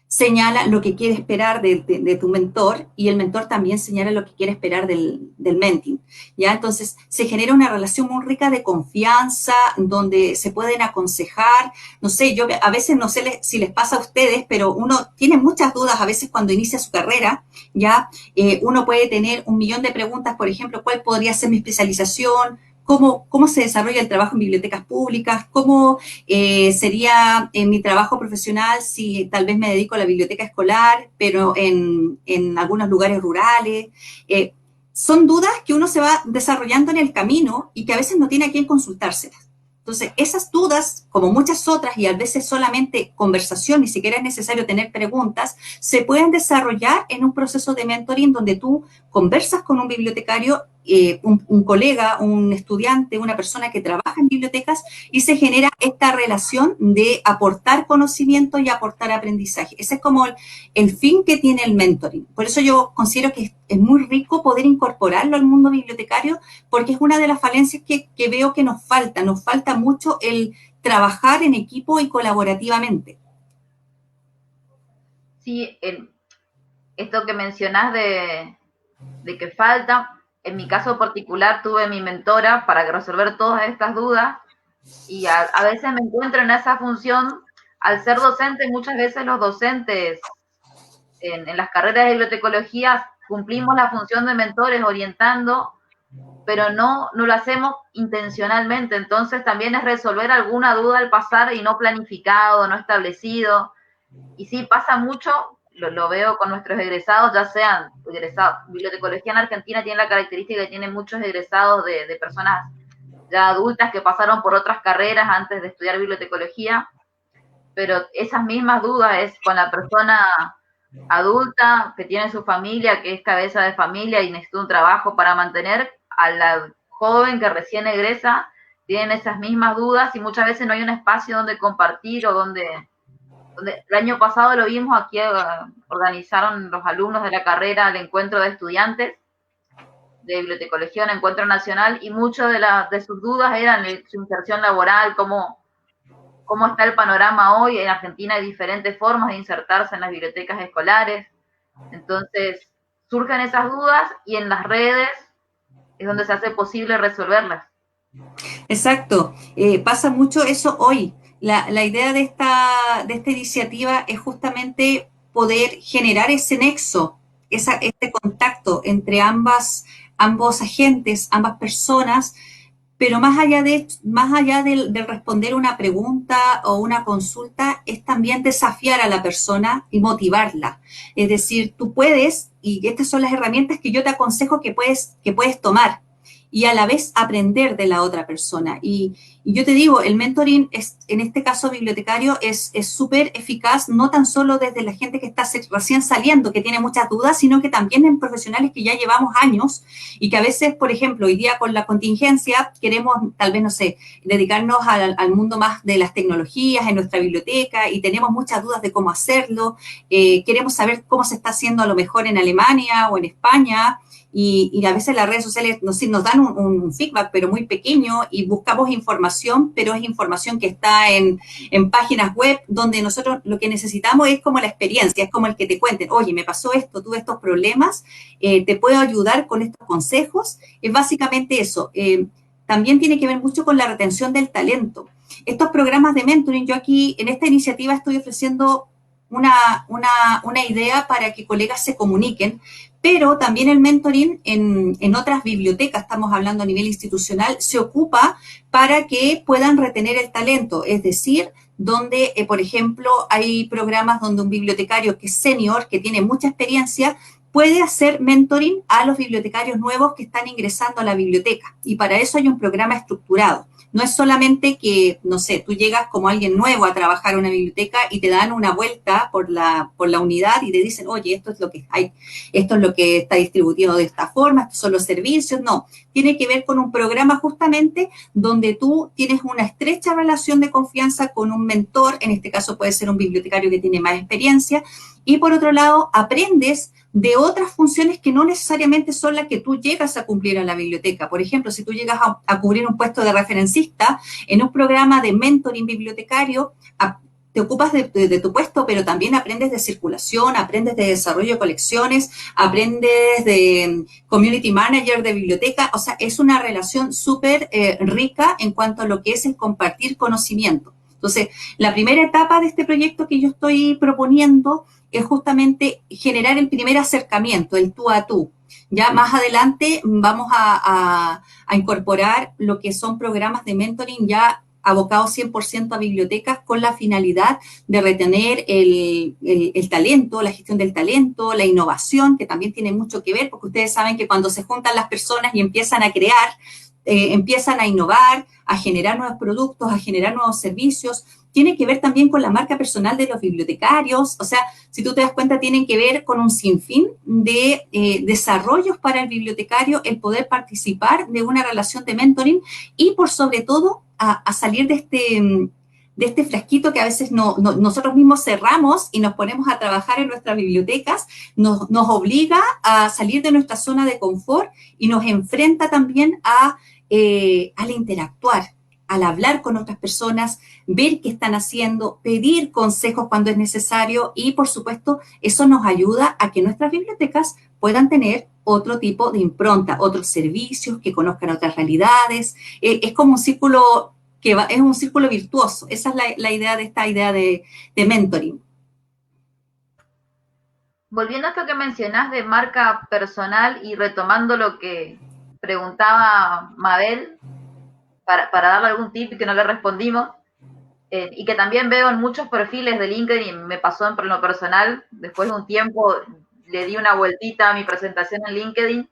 señala lo que quiere esperar de tu mentor, y el mentor también señala lo que quiere esperar del menting, ¿ya? Entonces, se genera una relación muy rica de confianza, donde se pueden aconsejar. No sé, yo a veces no sé si les pasa a ustedes, pero uno tiene muchas dudas a veces cuando inicia su carrera, ¿ya? Uno puede tener 1.000.000 de preguntas, por ejemplo, ¿cuál podría ser mi especialización? ¿Cómo se desarrolla el trabajo en bibliotecas públicas? ¿Cómo sería mi trabajo profesional si tal vez me dedico a la biblioteca escolar, pero en algunos lugares rurales? Son dudas que uno se va desarrollando en el camino y que a veces no tiene a quién consultárselas. Entonces, esas dudas, como muchas otras, y a veces solamente conversación, ni siquiera es necesario tener preguntas, se pueden desarrollar en un proceso de mentoring donde tú conversas con un bibliotecario, un colega, un estudiante, una persona que trabaja en bibliotecas, y se genera esta relación de aportar conocimiento y aportar aprendizaje. Ese es como el fin que tiene el mentoring. Por eso yo considero que es muy rico poder incorporarlo al mundo bibliotecario, porque es una de las falencias que veo que nos falta mucho el trabajar en equipo y colaborativamente. Sí, esto que mencionás de de que falta. En mi caso particular tuve mi mentora para resolver todas estas dudas y a veces me encuentro en esa función. Al ser docente, muchas veces los docentes en las carreras de bibliotecología cumplimos la función de mentores orientando, pero no lo hacemos intencionalmente. Entonces también es resolver alguna duda al pasar y no planificado, no establecido. Y sí, pasa mucho, lo veo con nuestros egresados, ya sean egresados. Bibliotecología en Argentina tiene la característica que tiene muchos egresados de personas ya adultas que pasaron por otras carreras antes de estudiar bibliotecología, pero esas mismas dudas es con la persona adulta que tiene su familia, que es cabeza de familia y necesita un trabajo para mantener, a la joven que recién egresa, tienen esas mismas dudas y muchas veces no hay un espacio donde compartir o donde el año pasado lo vimos aquí, organizaron los alumnos de la carrera el encuentro de estudiantes de bibliotecología, un encuentro nacional, y muchas de sus dudas eran su inserción laboral, cómo está el panorama hoy. En Argentina hay diferentes formas de insertarse en las bibliotecas escolares. Entonces, surgen esas dudas y en las redes es donde se hace posible resolverlas. Exacto, pasa mucho eso hoy. La idea de esta iniciativa es justamente poder generar ese nexo, este contacto entre ambos agentes, ambas personas, pero más allá de responder una pregunta o una consulta, es también desafiar a la persona y motivarla. Es decir, tú puedes, y estas son las herramientas que yo te aconsejo que puedes tomar, y a la vez aprender de la otra persona. Y yo te digo, el mentoring es, en este caso bibliotecario, es súper eficaz, no tan solo desde la gente que está recién saliendo, que tiene muchas dudas, sino que también en profesionales que ya llevamos años y que a veces, por ejemplo, hoy día con la contingencia queremos, tal vez, no sé, dedicarnos al mundo más de las tecnologías en nuestra biblioteca y tenemos muchas dudas de cómo hacerlo, queremos saber cómo se está haciendo a lo mejor en Alemania o en España, y a veces las redes sociales nos dan un feedback, pero muy pequeño, y buscamos información, pero es información que está en páginas web, donde nosotros lo que necesitamos es como la experiencia, es como el que te cuenten, oye, me pasó esto, tuve estos problemas, te puedo ayudar con estos consejos. Es básicamente eso. También tiene que ver mucho con la retención del talento. Estos programas de mentoring, yo aquí en esta iniciativa estoy ofreciendo una idea para que colegas se comuniquen, pero también el mentoring en otras bibliotecas, estamos hablando a nivel institucional, se ocupa para que puedan retener el talento, es decir, donde, por ejemplo, hay programas donde un bibliotecario que es senior, que tiene mucha experiencia, puede hacer mentoring a los bibliotecarios nuevos que están ingresando a la biblioteca, y para eso hay un programa estructurado. No es solamente que, no sé, tú llegas como alguien nuevo a trabajar en una biblioteca y te dan una vuelta por la unidad y te dicen, oye, esto es lo que hay, esto es lo que está distribuido de esta forma, estos son los servicios. No, tiene que ver con un programa justamente donde tú tienes una estrecha relación de confianza con un mentor, en este caso puede ser un bibliotecario que tiene más experiencia, y por otro lado aprendes de otras funciones que no necesariamente son las que tú llegas a cumplir en la biblioteca. Por ejemplo, si tú llegas a cubrir un puesto de referencista en un programa de mentoring bibliotecario, te ocupas de tu puesto, pero también aprendes de circulación, aprendes de desarrollo de colecciones, aprendes de community manager de biblioteca. O sea, es una relación súper rica en cuanto a lo que es el compartir conocimiento. Entonces, la primera etapa de este proyecto que yo estoy proponiendo es justamente generar el primer acercamiento, el tú a tú. Ya más adelante vamos a incorporar lo que son programas de mentoring ya abocados 100% a bibliotecas con la finalidad de retener el talento, la gestión del talento, la innovación, que también tiene mucho que ver, porque ustedes saben que cuando se juntan las personas y empiezan a crear, empiezan a innovar, a generar nuevos productos, a generar nuevos servicios. Tiene que ver también con la marca personal de los bibliotecarios. O sea, si tú te das cuenta, tienen que ver con un sinfín de desarrollos para el bibliotecario, el poder participar de una relación de mentoring y, por sobre todo, a salir de este frasquito que a veces nosotros mismos cerramos y nos ponemos a trabajar en nuestras bibliotecas, nos obliga a salir de nuestra zona de confort y nos enfrenta también al interactuar, al hablar con otras personas, ver qué están haciendo, pedir consejos cuando es necesario y, por supuesto, eso nos ayuda a que nuestras bibliotecas puedan tener otro tipo de impronta, otros servicios, que conozcan otras realidades. Es como un círculo es un círculo virtuoso. Esa es la idea de esta idea de mentoring. Volviendo a esto que mencionás de marca personal y retomando lo que preguntaba Mabel, para darle algún tip que no le respondimos, y que también veo en muchos perfiles de LinkedIn, me pasó en lo personal, después de un tiempo le di una vueltita a mi presentación en LinkedIn,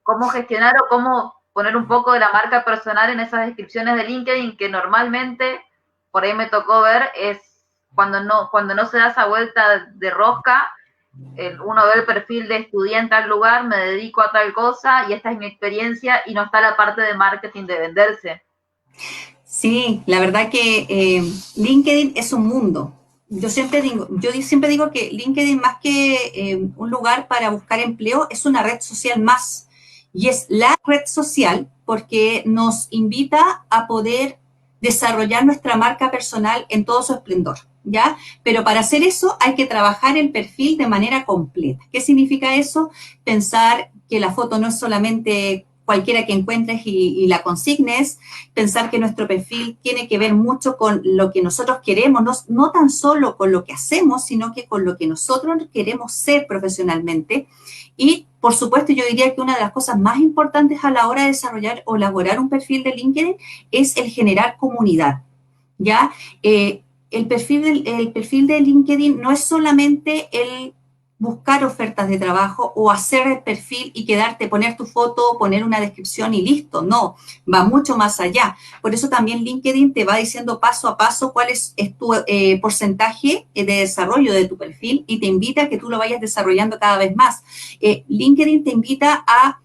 cómo gestionar o cómo poner un poco de la marca personal en esas descripciones de LinkedIn que normalmente, por ahí me tocó ver, es cuando no se da esa vuelta de rosca, uno ve el perfil de estudié en tal lugar, me dedico a tal cosa y esta es mi experiencia y no está la parte de marketing de venderse. Sí, la verdad que LinkedIn es un mundo. Yo siempre digo que LinkedIn, más que un lugar para buscar empleo, es una red social más. Y es la red social porque nos invita a poder desarrollar nuestra marca personal en todo su esplendor, ¿ya? Pero para hacer eso hay que trabajar el perfil de manera completa. ¿Qué significa eso? Pensar que la foto no es solamente cualquiera que encuentres y la consignes, pensar que nuestro perfil tiene que ver mucho con lo que nosotros queremos, no tan solo con lo que hacemos, sino que con lo que nosotros queremos ser profesionalmente. Y, por supuesto, yo diría que una de las cosas más importantes a la hora de desarrollar o elaborar un perfil de LinkedIn es el generar comunidad, ¿ya? El perfil de LinkedIn no es solamente el buscar ofertas de trabajo o hacer el perfil y quedarte, poner tu foto, poner una descripción y listo. No, va mucho más allá. Por eso también LinkedIn te va diciendo paso a paso cuál es tu porcentaje de desarrollo de tu perfil y te invita a que tú lo vayas desarrollando cada vez más. LinkedIn te invita a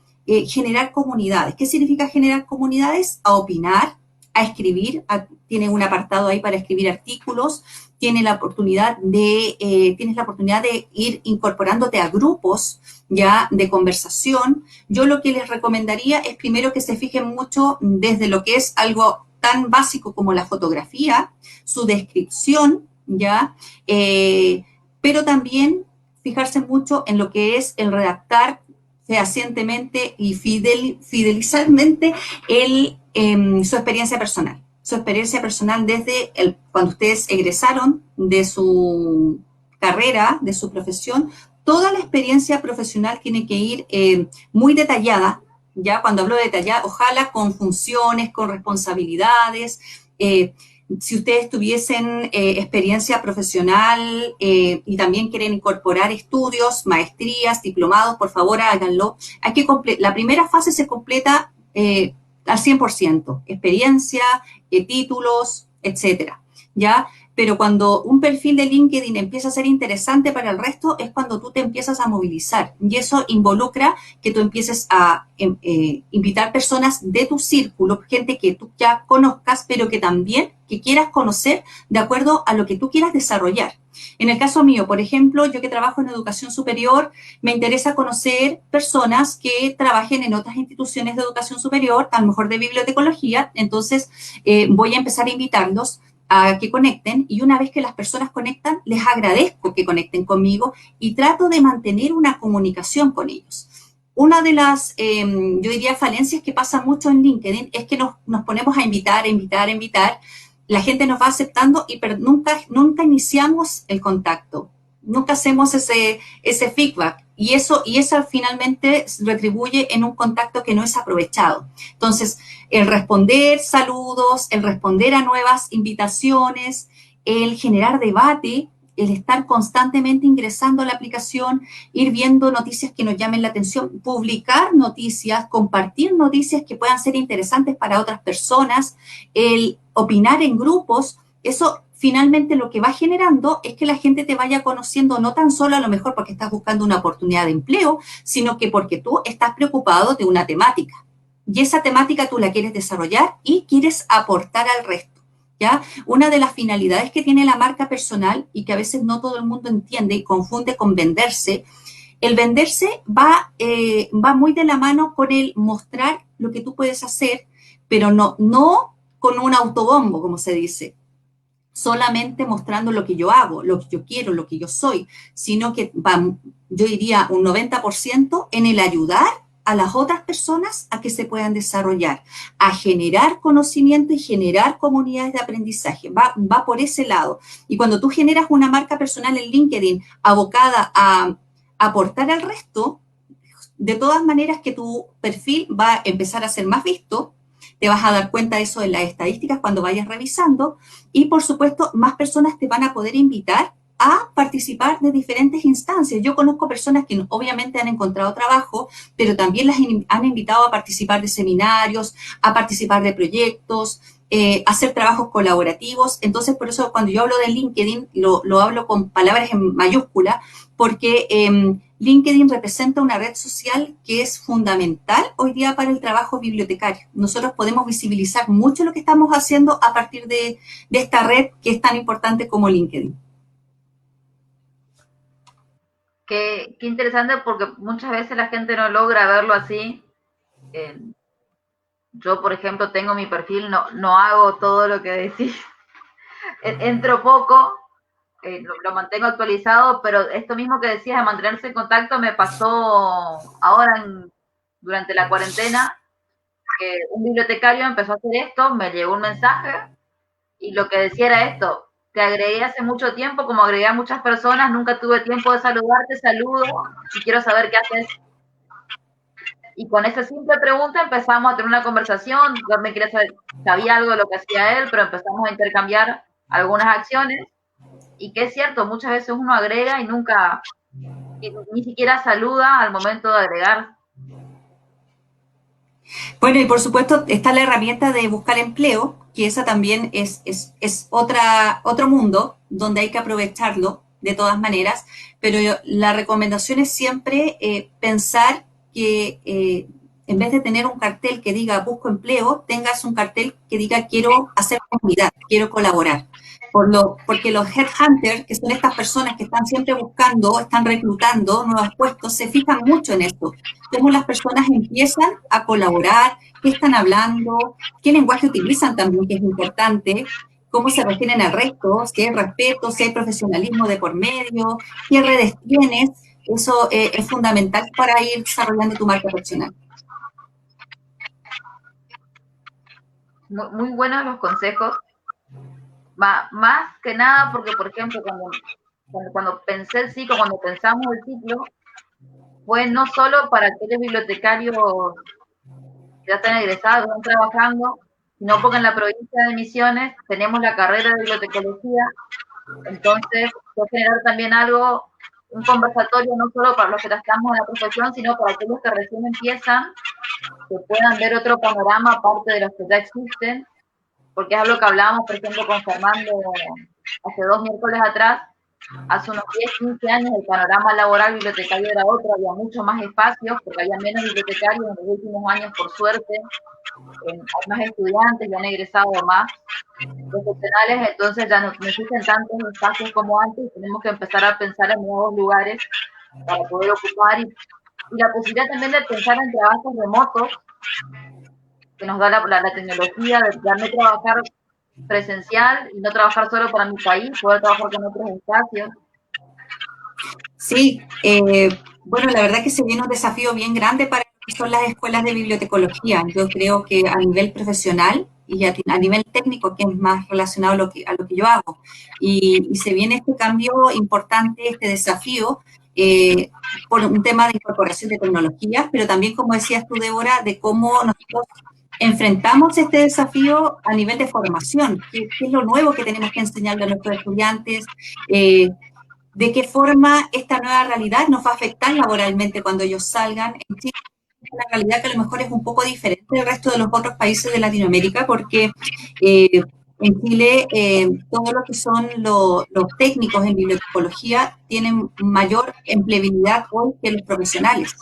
generar comunidades. ¿Qué significa generar comunidades? A opinar, a escribir, tiene un apartado ahí para escribir artículos, tienes la oportunidad de ir incorporándote a grupos ya de conversación. Yo lo que les recomendaría es primero que se fijen mucho desde lo que es algo tan básico como la fotografía, su descripción, ya, pero también fijarse mucho en lo que es el redactar fehacientemente y fidelizarmente su experiencia personal. Su experiencia personal desde cuando ustedes egresaron de su carrera, de su profesión, toda la experiencia profesional tiene que ir muy detallada, ya cuando hablo de detallada, ojalá con funciones, con responsabilidades. Si ustedes tuviesen experiencia profesional y también quieren incorporar estudios, maestrías, diplomados, por favor háganlo. La primera fase se completa al 100%, experiencia, títulos, etcétera, ¿ya? Pero cuando un perfil de LinkedIn empieza a ser interesante para el resto es cuando tú te empiezas a movilizar y eso involucra que tú empieces a invitar personas de tu círculo, gente que tú ya conozcas, pero que también que quieras conocer de acuerdo a lo que tú quieras desarrollar. En el caso mío, por ejemplo, yo que trabajo en educación superior, me interesa conocer personas que trabajen en otras instituciones de educación superior, a lo mejor de bibliotecología, entonces voy a empezar a invitarlos a que conecten y una vez que las personas conectan, les agradezco que conecten conmigo y trato de mantener una comunicación con ellos. Una de las, yo diría, falencias que pasa mucho en LinkedIn es que nos ponemos a invitar, la gente nos va aceptando pero nunca iniciamos el contacto, nunca hacemos ese feedback y eso finalmente retribuye en un contacto que no es aprovechado. Entonces, el responder saludos, el responder a nuevas invitaciones, el generar debate, el estar constantemente ingresando a la aplicación, ir viendo noticias que nos llamen la atención, publicar noticias, compartir noticias que puedan ser interesantes para otras personas, el opinar en grupos, eso finalmente lo que va generando es que la gente te vaya conociendo no tan solo a lo mejor porque estás buscando una oportunidad de empleo, sino que porque tú estás preocupado de una temática. Y esa temática tú la quieres desarrollar y quieres aportar al resto, ¿ya? Una de las finalidades que tiene la marca personal y que a veces no todo el mundo entiende y confunde con venderse, el venderse va muy de la mano con el mostrar lo que tú puedes hacer, pero no con un autobombo, como se dice, solamente mostrando lo que yo hago, lo que yo quiero, lo que yo soy, sino que va, yo diría un 90% en el ayudar a las otras personas a que se puedan desarrollar, a generar conocimiento y generar comunidades de aprendizaje. Va por ese lado. Y cuando tú generas una marca personal en LinkedIn abocada a aportar al resto, de todas maneras que tu perfil va a empezar a ser más visto, te vas a dar cuenta de eso en las estadísticas cuando vayas revisando y, por supuesto, más personas te van a poder invitar a participar de diferentes instancias. Yo conozco personas que obviamente han encontrado trabajo, pero también las han invitado a participar de seminarios, a participar de proyectos, hacer trabajos colaborativos. Entonces, por eso cuando yo hablo de LinkedIn, lo hablo con palabras en mayúscula, porque LinkedIn representa una red social que es fundamental hoy día para el trabajo bibliotecario. Nosotros podemos visibilizar mucho lo que estamos haciendo a partir de esta red que es tan importante como LinkedIn. Qué interesante, porque muchas veces la gente no logra verlo así. Yo, por ejemplo, tengo mi perfil, no hago todo lo que decís. Entro poco, lo mantengo actualizado, pero esto mismo que decías de mantenerse en contacto me pasó ahora durante la cuarentena, que un bibliotecario empezó a hacer esto, me llegó un mensaje y lo que decía era esto: te agregué hace mucho tiempo, como agregué a muchas personas, nunca tuve tiempo de saludarte, saludo y quiero saber qué haces. Y con esa simple pregunta empezamos a tener una conversación. Yo me quería saber, sabía algo de lo que hacía él, pero empezamos a intercambiar algunas acciones. Y que es cierto, muchas veces uno agrega y nunca, ni siquiera saluda al momento de agregar. Bueno, y por supuesto está la herramienta de buscar empleo, que esa también es otro mundo donde hay que aprovecharlo de todas maneras, pero la recomendación es siempre pensar que en vez de tener un cartel que diga busco empleo, tengas un cartel que diga quiero hacer comunidad, quiero colaborar. Porque los headhunters, que son estas personas que están siempre buscando, están reclutando nuevos puestos, se fijan mucho en esto. Cómo las personas empiezan a colaborar, qué están hablando, qué lenguaje utilizan también, que es importante, cómo se refieren al resto, si hay respeto, si hay profesionalismo de por medio, qué redes tienes. Eso es fundamental para ir desarrollando tu marca personal. Muy buenos los consejos. Más que nada porque, por ejemplo, cuando pensé el ciclo, cuando pensamos el ciclo, fue no solo para aquellos bibliotecarios que ya están egresados, están trabajando, sino porque en la provincia de Misiones tenemos la carrera de bibliotecología. Entonces, fue generar también un conversatorio no solo para los que estamos en la profesión, sino para aquellos que recién empiezan, que puedan ver otro panorama aparte de los que ya existen, porque es algo que hablábamos, por ejemplo, con Fernando hace 2 miércoles atrás. Hace unos 10, 15 años el panorama laboral bibliotecario era otro, había mucho más espacios, porque había menos bibliotecarios en los últimos años, por suerte. Hay más estudiantes, ya han egresado más profesionales, entonces ya no existen tantos espacios como antes, tenemos que empezar a pensar en nuevos lugares para poder ocupar, y la posibilidad también de pensar en trabajos remotos, que nos da la tecnología de darme trabajar presencial y no trabajar solo para mi país, poder trabajar con otros espacios. Sí, bueno, la verdad que se viene un desafío bien grande para lo que son las escuelas de bibliotecología. Yo creo que a nivel profesional y a nivel técnico, que es más relacionado a lo que yo hago. Y se viene este cambio importante, este desafío, por un tema de incorporación de tecnologías, pero también, como decías tú, Débora, de cómo nosotros enfrentamos este desafío a nivel de formación. ¿Qué es lo nuevo que tenemos que enseñarle a nuestros estudiantes? ¿De qué forma esta nueva realidad nos va a afectar laboralmente cuando ellos salgan? En Chile es una realidad que a lo mejor es un poco diferente del resto de los otros países de Latinoamérica, porque en Chile todo lo que son los técnicos en bibliotecología tienen mayor empleabilidad hoy que los profesionales,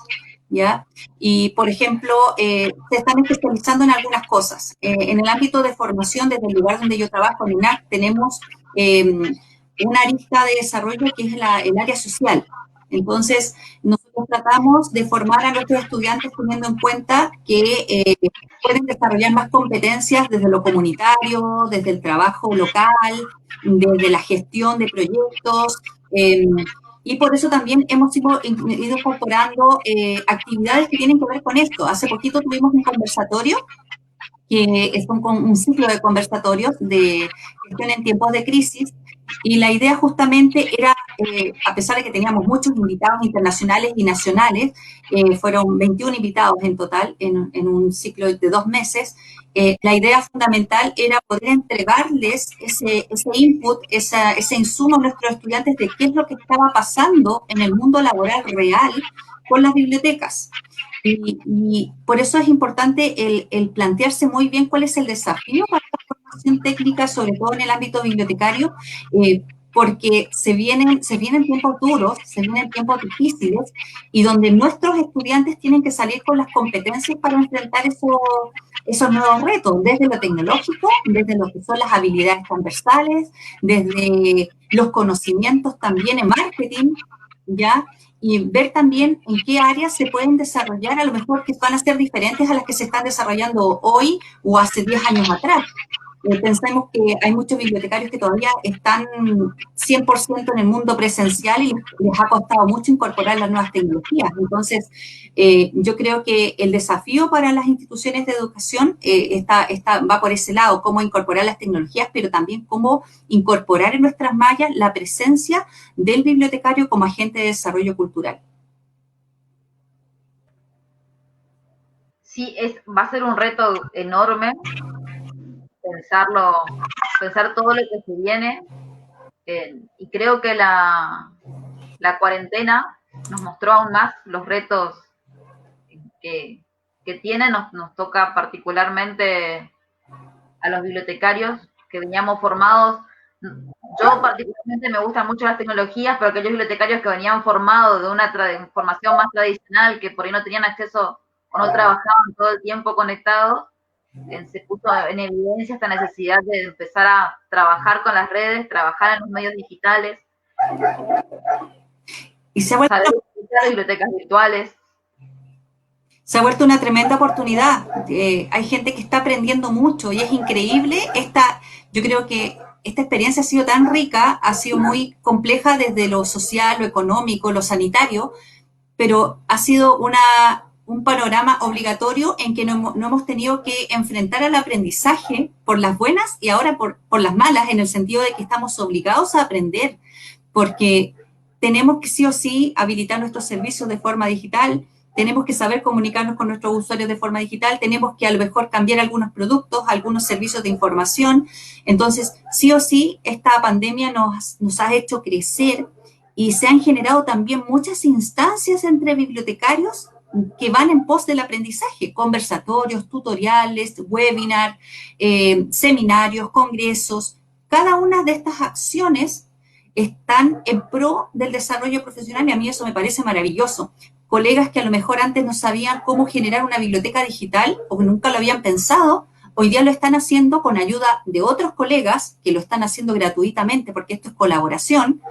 ¿ya? Y, por ejemplo, se están especializando en algunas cosas. En el ámbito de formación, desde el lugar donde yo trabajo, en INAC, tenemos una arista de desarrollo que es el área social. Entonces, nosotros nosotros tratamos de formar a nuestros estudiantes teniendo en cuenta que pueden desarrollar más competencias desde lo comunitario, desde el trabajo local, desde la gestión de proyectos, y por eso también hemos ido incorporando actividades que tienen que ver con esto. Hace poquito tuvimos un conversatorio, que es un ciclo de conversatorios de gestión en tiempos de crisis, y la idea justamente era, a pesar de que teníamos muchos invitados internacionales y nacionales, fueron 21 invitados en total en un ciclo de 2 meses, la idea fundamental era poder entregarles ese input, ese insumo a nuestros estudiantes de qué es lo que estaba pasando en el mundo laboral real con las bibliotecas. Y por eso es importante el plantearse muy bien cuál es el desafío para la formación técnica, sobre todo en el ámbito bibliotecario, porque se vienen tiempos duros, se vienen tiempos difíciles, y donde nuestros estudiantes tienen que salir con las competencias para enfrentar esos nuevos retos, desde lo tecnológico, desde lo que son las habilidades transversales, desde los conocimientos también en marketing, ¿ya? Y ver también en qué áreas se pueden desarrollar, a lo mejor que van a ser diferentes a las que se están desarrollando hoy o hace 10 años atrás. Pensemos que hay muchos bibliotecarios que todavía están 100% en el mundo presencial y les ha costado mucho incorporar las nuevas tecnologías. Entonces, yo creo que el desafío para las instituciones de educación va por ese lado, cómo incorporar las tecnologías, pero también cómo incorporar en nuestras mallas la presencia del bibliotecario como agente de desarrollo cultural. Sí, va a ser un reto enorme pensar todo lo que se viene, y creo que la cuarentena nos mostró aún más los retos que tiene. Nos toca particularmente a los bibliotecarios que veníamos formados. Yo particularmente me gustan mucho las tecnologías, pero aquellos bibliotecarios que venían formados de una formación más tradicional, que por ahí no tenían acceso o no trabajaban todo el tiempo conectados, se puso en evidencia esta necesidad de empezar a trabajar con las redes, trabajar en los medios digitales, y se ha vuelto bibliotecas virtuales. Se ha vuelto una tremenda oportunidad. Hay gente que está aprendiendo mucho y es increíble. Yo creo que esta experiencia ha sido tan rica, ha sido muy compleja desde lo social, lo económico, lo sanitario, pero ha sido un panorama obligatorio en que no hemos tenido que enfrentar al aprendizaje por las buenas y ahora por las malas, en el sentido de que estamos obligados a aprender, porque tenemos que sí o sí habilitar nuestros servicios de forma digital, tenemos que saber comunicarnos con nuestros usuarios de forma digital, tenemos que a lo mejor cambiar algunos productos, algunos servicios de información. Entonces, sí o sí, esta pandemia nos ha hecho crecer y se han generado también muchas instancias entre bibliotecarios que van en pos del aprendizaje, conversatorios, tutoriales, webinars, seminarios, congresos. Cada una de estas acciones están en pro del desarrollo profesional y a mí eso me parece maravilloso. Colegas que a lo mejor antes no sabían cómo generar una biblioteca digital o que nunca lo habían pensado, hoy día lo están haciendo con ayuda de otros colegas que lo están haciendo gratuitamente, porque esto es colaboración.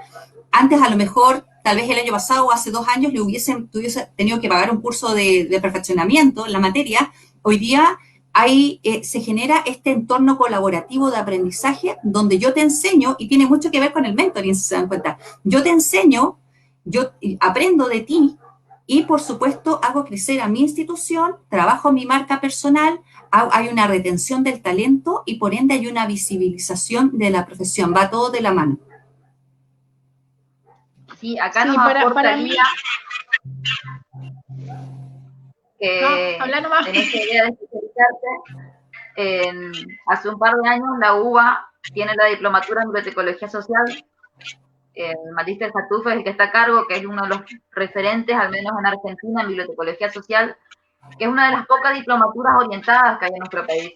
Antes a lo mejor, tal vez el año pasado o hace 2 años, tuviese tenido que pagar un curso de perfeccionamiento en la materia. Hoy día se genera este entorno colaborativo de aprendizaje donde yo te enseño, y tiene mucho que ver con el mentoring, si se dan cuenta. Yo te enseño, yo aprendo de ti, y por supuesto hago crecer a mi institución, trabajo mi marca personal, hay una retención del talento y por ende hay una visibilización de la profesión, va todo de la mano. Sí, acá nos aportaría que en esta idea de especializarse, hace un par de años la UBA tiene la diplomatura en bibliotecología social. El magíster Jatufe es el que está a cargo, que es uno de los referentes, al menos en Argentina, en bibliotecología social, que es una de las pocas diplomaturas orientadas que hay en nuestro país.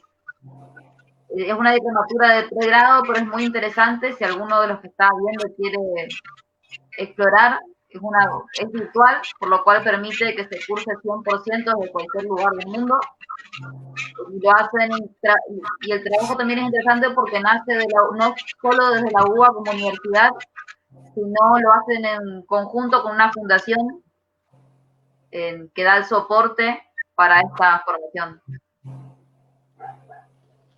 Es una diplomatura de pregrado, pero es muy interesante. Si alguno de los que está viendo quiere explorar, es virtual, por lo cual permite que se curse 100% desde cualquier lugar del mundo. Y lo hacen, y el trabajo también es interesante porque nace no solo desde la UBA como universidad, sino lo hacen en conjunto con una fundación que da el soporte para esta formación.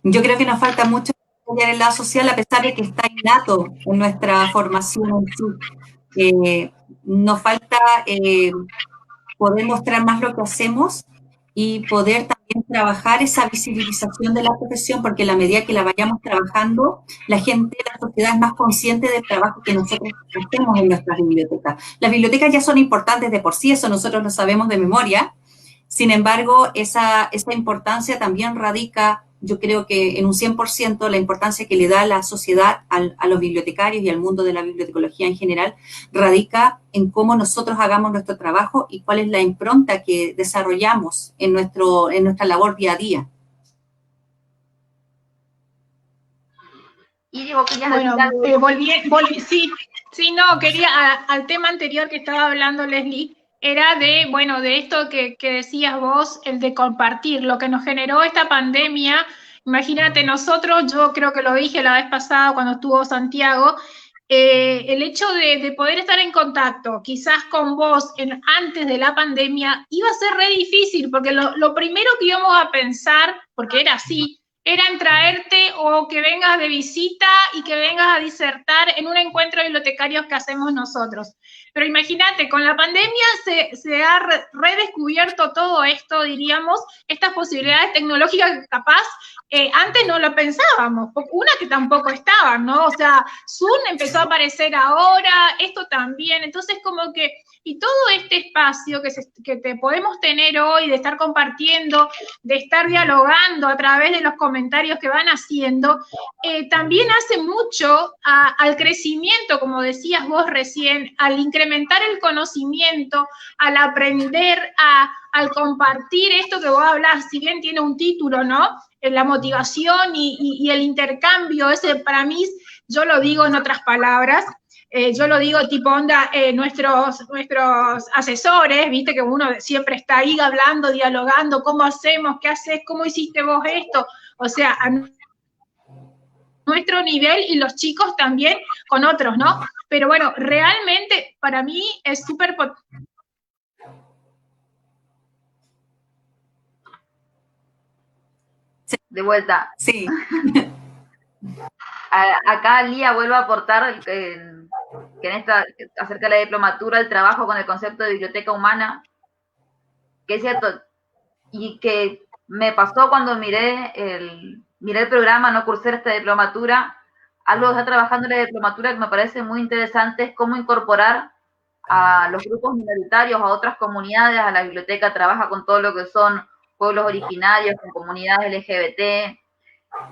Yo creo que nos falta mucho en el lado social, a pesar de que está innato en nuestra formación en sí. Nos falta poder mostrar más lo que hacemos y poder también trabajar esa visibilización de la profesión, porque a la medida que la vayamos trabajando, la gente, la sociedad es más consciente del trabajo que nosotros hacemos en nuestras bibliotecas. Las bibliotecas ya son importantes de por sí, eso nosotros lo sabemos de memoria. Sin embargo, esa importancia también radica, yo creo que en un 100%, la importancia que le da la sociedad a los bibliotecarios y al mundo de la bibliotecología en general, radica en cómo nosotros hagamos nuestro trabajo y cuál es la impronta que desarrollamos en nuestra labor día a día. Y digo que ya bueno, quería al tema anterior que estaba hablando Leslie, era de esto que decías vos, el de compartir, lo que nos generó esta pandemia. Imagínate, nosotros, yo creo que lo dije la vez pasada cuando estuvo Santiago, el hecho de poder estar en contacto, quizás con vos antes de la pandemia, iba a ser re difícil, porque lo primero que íbamos a pensar, porque era así, era en traerte o que vengas de visita y que vengas a disertar en un encuentro de bibliotecarios que hacemos nosotros. Pero imagínate, con la pandemia se ha redescubierto todo esto, diríamos, estas posibilidades tecnológicas que capaz antes no lo pensábamos, una que tampoco estaba, ¿no? O sea, Zoom empezó a aparecer ahora, esto también, entonces como que, y todo este espacio que te podemos tener hoy, de estar compartiendo, de estar dialogando a través de los comentarios que van haciendo, también hace mucho al crecimiento, como decías vos recién, al incrementar el conocimiento, al aprender, al compartir esto que vos hablás, si bien tiene un título, ¿no? La motivación y el intercambio, ese para mí, yo lo digo en otras palabras, yo lo digo tipo onda, nuestros asesores, viste que uno siempre está ahí hablando, dialogando, ¿cómo hacemos? ¿Qué haces? ¿Cómo hiciste vos esto? O sea, a nuestro nivel y los chicos también con otros, ¿no? Pero bueno, realmente para mí es súper potente. De vuelta. Sí. Acá Lía vuelve a aportar que acerca de la diplomatura, el trabajo con el concepto de biblioteca humana, que es cierto, y que me pasó cuando miré el programa, no cursé esta diplomatura, algo que está trabajando en la diplomatura que me parece muy interesante es cómo incorporar a los grupos minoritarios, a otras comunidades, a la biblioteca, trabaja con todo lo que son pueblos originarios, con comunidades LGBT,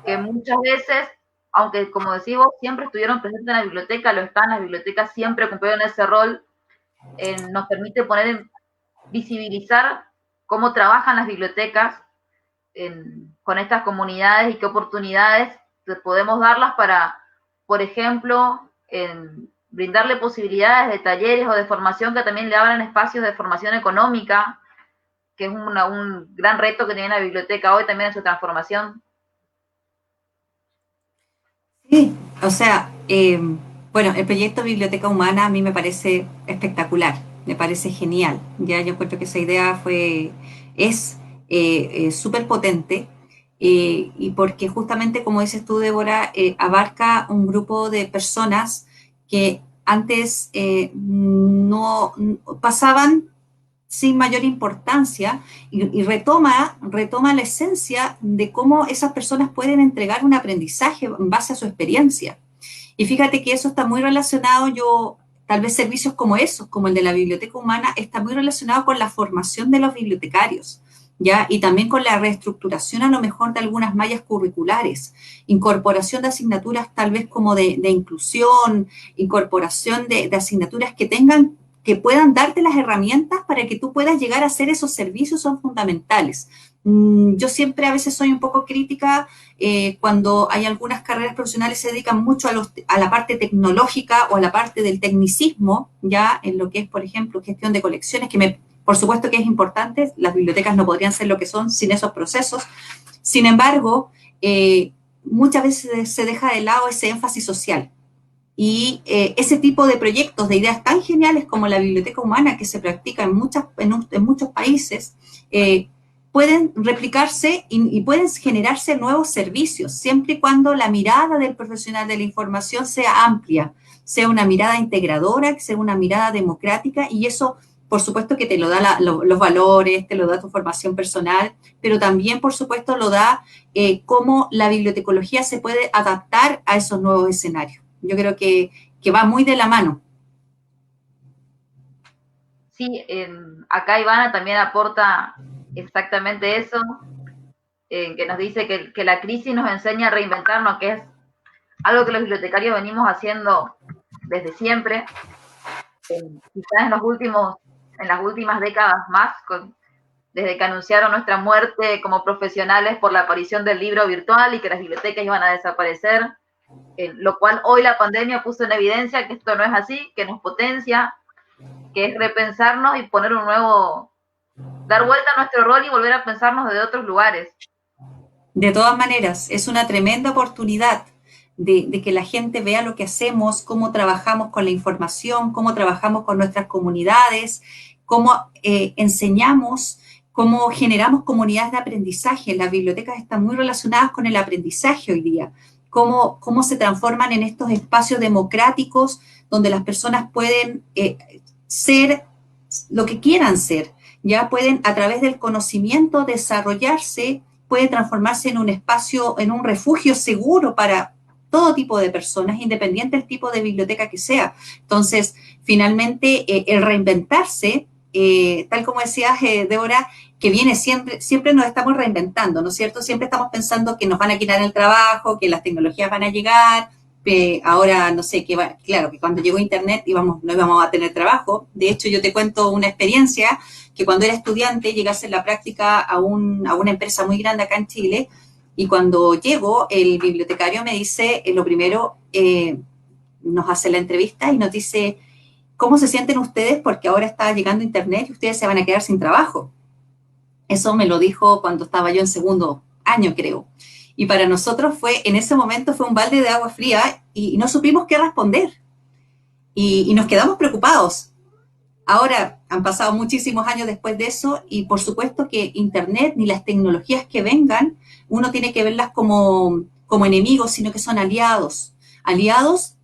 que muchas veces, aunque como decís vos, siempre estuvieron presentes en la biblioteca, lo están, las bibliotecas siempre cumplieron ese rol, nos permite visibilizar cómo trabajan las bibliotecas con estas comunidades y qué oportunidades podemos darlas para, por ejemplo, brindarle posibilidades de talleres o de formación que también le abran espacios de formación económica, que es un gran reto que tiene la biblioteca hoy también en su transformación. Sí, o sea, bueno, el proyecto Biblioteca Humana a mí me parece espectacular, me parece genial. Ya yo encuentro que esa idea es súper potente y porque justamente, como dices tú, Débora, abarca un grupo de personas que antes no pasaban sin mayor importancia y retoma la esencia de cómo esas personas pueden entregar un aprendizaje en base a su experiencia. Y fíjate que eso está muy relacionado, tal vez servicios como esos, como el de la Biblioteca Humana, está muy relacionado con la formación de los bibliotecarios, ¿ya? Y también con la reestructuración a lo mejor de algunas mallas curriculares, incorporación de asignaturas tal vez como de inclusión, incorporación de asignaturas que puedan darte las herramientas para que tú puedas llegar a hacer esos servicios, son fundamentales. Yo siempre a veces soy un poco crítica cuando hay algunas carreras profesionales que se dedican mucho a la parte tecnológica o a la parte del tecnicismo, ya en lo que es, por ejemplo, gestión de colecciones, por supuesto que es importante, las bibliotecas no podrían ser lo que son sin esos procesos. Sin embargo, muchas veces se deja de lado ese énfasis social. y ese tipo de proyectos, de ideas tan geniales como la biblioteca humana que se practica en muchos países, pueden replicarse y pueden generarse nuevos servicios, siempre y cuando la mirada del profesional de la información sea amplia, sea una mirada integradora, sea una mirada democrática, y eso, por supuesto, que te lo da los valores, te lo da tu formación personal, pero también, por supuesto, lo da cómo la bibliotecología se puede adaptar a esos nuevos escenarios. Yo creo que va muy de la mano. Sí, acá Ivana también aporta exactamente eso, que nos dice que la crisis nos enseña a reinventarnos, que es algo que los bibliotecarios venimos haciendo desde siempre, quizás en las últimas décadas más, desde que anunciaron nuestra muerte como profesionales por la aparición del libro virtual y que las bibliotecas iban a desaparecer, lo cual hoy la pandemia puso en evidencia que esto no es así, que nos potencia, que es repensarnos y poner dar vuelta a nuestro rol y volver a pensarnos desde otros lugares. De todas maneras, es una tremenda oportunidad de que la gente vea lo que hacemos, cómo trabajamos con la información, cómo trabajamos con nuestras comunidades, cómo enseñamos, cómo generamos comunidades de aprendizaje. Las bibliotecas están muy relacionadas con el aprendizaje hoy día, cómo se transforman en estos espacios democráticos donde las personas pueden ser lo que quieran ser, ya pueden a través del conocimiento desarrollarse, puede transformarse en un espacio, en un refugio seguro para todo tipo de personas, independiente del tipo de biblioteca que sea. Entonces, finalmente, el reinventarse, tal como decías, Débora, que viene siempre nos estamos reinventando, ¿no es cierto? Siempre estamos pensando que nos van a quitar el trabajo, que las tecnologías van a llegar, ahora, no sé, claro, que cuando llegó Internet no íbamos a tener trabajo. De hecho, yo te cuento una experiencia que cuando era estudiante llegué a hacer la práctica a una empresa muy grande acá en Chile, y cuando llego, el bibliotecario me dice, lo primero, nos hace la entrevista y nos dice, ¿cómo se sienten ustedes? Porque ahora está llegando Internet y ustedes se van a quedar sin trabajo. Eso me lo dijo cuando estaba yo en segundo año, creo. Y para nosotros en ese momento fue un balde de agua fría y no supimos qué responder. Y nos quedamos preocupados. Ahora han pasado muchísimos años después de eso y por supuesto que Internet ni las tecnologías que vengan, uno tiene que verlas como enemigos, sino que son aliados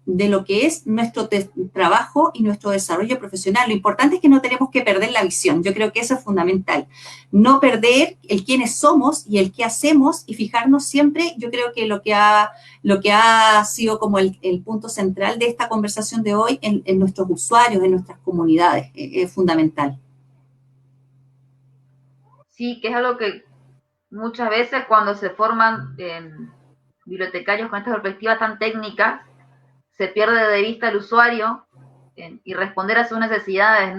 de lo que es nuestro trabajo y nuestro desarrollo profesional. Lo importante es que no tenemos que perder la visión. Yo creo que eso es fundamental. No perder el quiénes somos y el qué hacemos y fijarnos siempre, yo creo que lo que ha sido como el punto central de esta conversación de hoy en nuestros usuarios, en nuestras comunidades, es fundamental. Sí, que es algo que muchas veces cuando se forman bibliotecarios con estas perspectivas tan técnicas, se pierde de vista el usuario y responder a sus necesidades,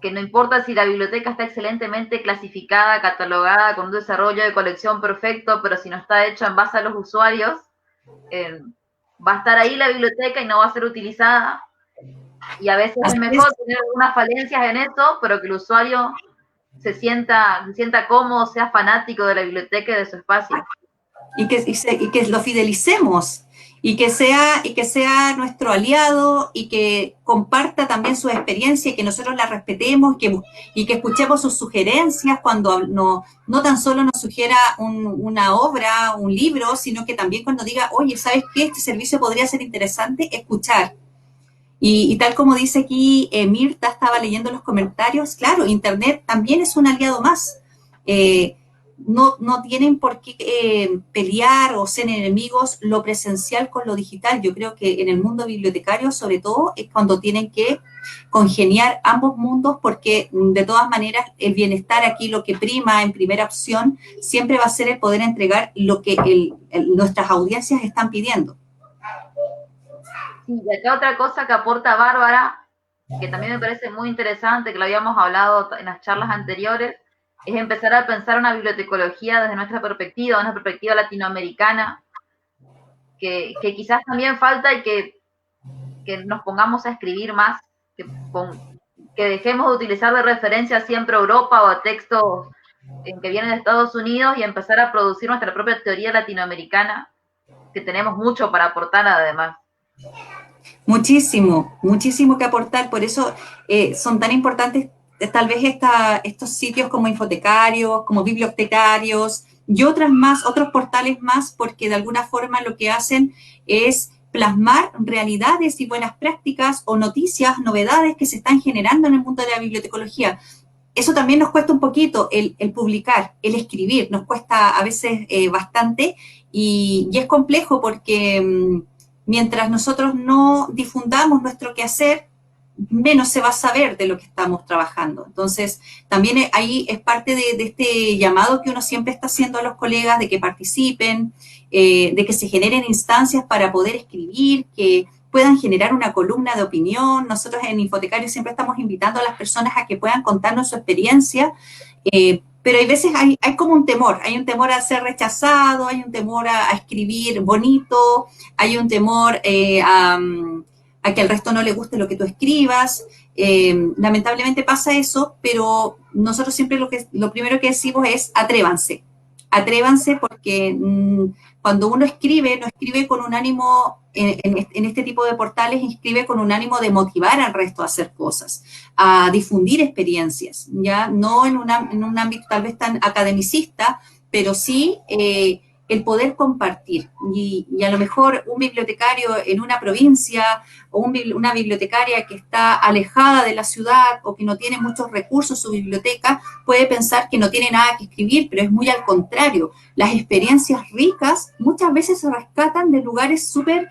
que no importa si la biblioteca está excelentemente clasificada, catalogada, con un desarrollo de colección perfecto, pero si no está hecho en base a los usuarios, va a estar ahí la biblioteca y no va a ser utilizada. Y a veces es mejor tener algunas falencias en eso, pero que el usuario se sienta cómodo, sea fanático de la biblioteca y de su espacio. Y que lo fidelicemos. Y que sea nuestro aliado y que comparta también su experiencia y que nosotros la respetemos y que escuchemos sus sugerencias cuando no tan solo nos sugiera una obra, un libro, sino que también cuando diga, oye, ¿sabes qué? Este servicio podría ser interesante, escuchar. Y tal como dice aquí Mirta, estaba leyendo los comentarios, claro, Internet también es un aliado más. No tienen por qué pelear o ser enemigos lo presencial con lo digital. Yo creo que en el mundo bibliotecario, sobre todo, es cuando tienen que congeniar ambos mundos, porque de todas maneras el bienestar aquí, lo que prima en primera opción, siempre va a ser el poder entregar lo que nuestras audiencias están pidiendo. Sí, y acá otra cosa que aporta Bárbara, que también me parece muy interesante, que lo habíamos hablado en las charlas anteriores, es empezar a pensar una bibliotecología desde nuestra perspectiva, una perspectiva latinoamericana, que quizás también falta y que nos pongamos a escribir más, que dejemos de utilizar de referencia siempre Europa o textos que vienen de Estados Unidos y empezar a producir nuestra propia teoría latinoamericana, que tenemos mucho para aportar además. Muchísimo, muchísimo que aportar, por eso son tan importantes tal vez estos sitios como infotecarios, como bibliotecarios y otras más, otros portales más, porque de alguna forma lo que hacen es plasmar realidades y buenas prácticas o noticias, novedades que se están generando en el mundo de la bibliotecología. Eso también nos cuesta un poquito, el publicar, el escribir, nos cuesta a veces bastante y es complejo porque mientras nosotros no difundamos nuestro quehacer, menos se va a saber de lo que estamos trabajando. Entonces, también ahí es parte de este llamado que uno siempre está haciendo a los colegas de que participen, de que se generen instancias para poder escribir, que puedan generar una columna de opinión. Nosotros en Infotecario siempre estamos invitando a las personas a que puedan contarnos su experiencia, pero hay veces hay como un temor, hay un temor a ser rechazado, hay un temor a escribir bonito, hay un temor a que al resto no le guste lo que tú escribas. Lamentablemente pasa eso, pero nosotros siempre lo primero que decimos es atrévanse. Atrévanse porque cuando uno escribe, no escribe con un ánimo, en este tipo de portales, escribe con un ánimo de motivar al resto a hacer cosas, a difundir experiencias, ya no en un ámbito tal vez tan academicista, pero sí el poder compartir. Y a lo mejor un bibliotecario en una provincia o una bibliotecaria que está alejada de la ciudad o que no tiene muchos recursos en su biblioteca, puede pensar que no tiene nada que escribir, pero es muy al contrario. Las experiencias ricas muchas veces se rescatan de lugares súper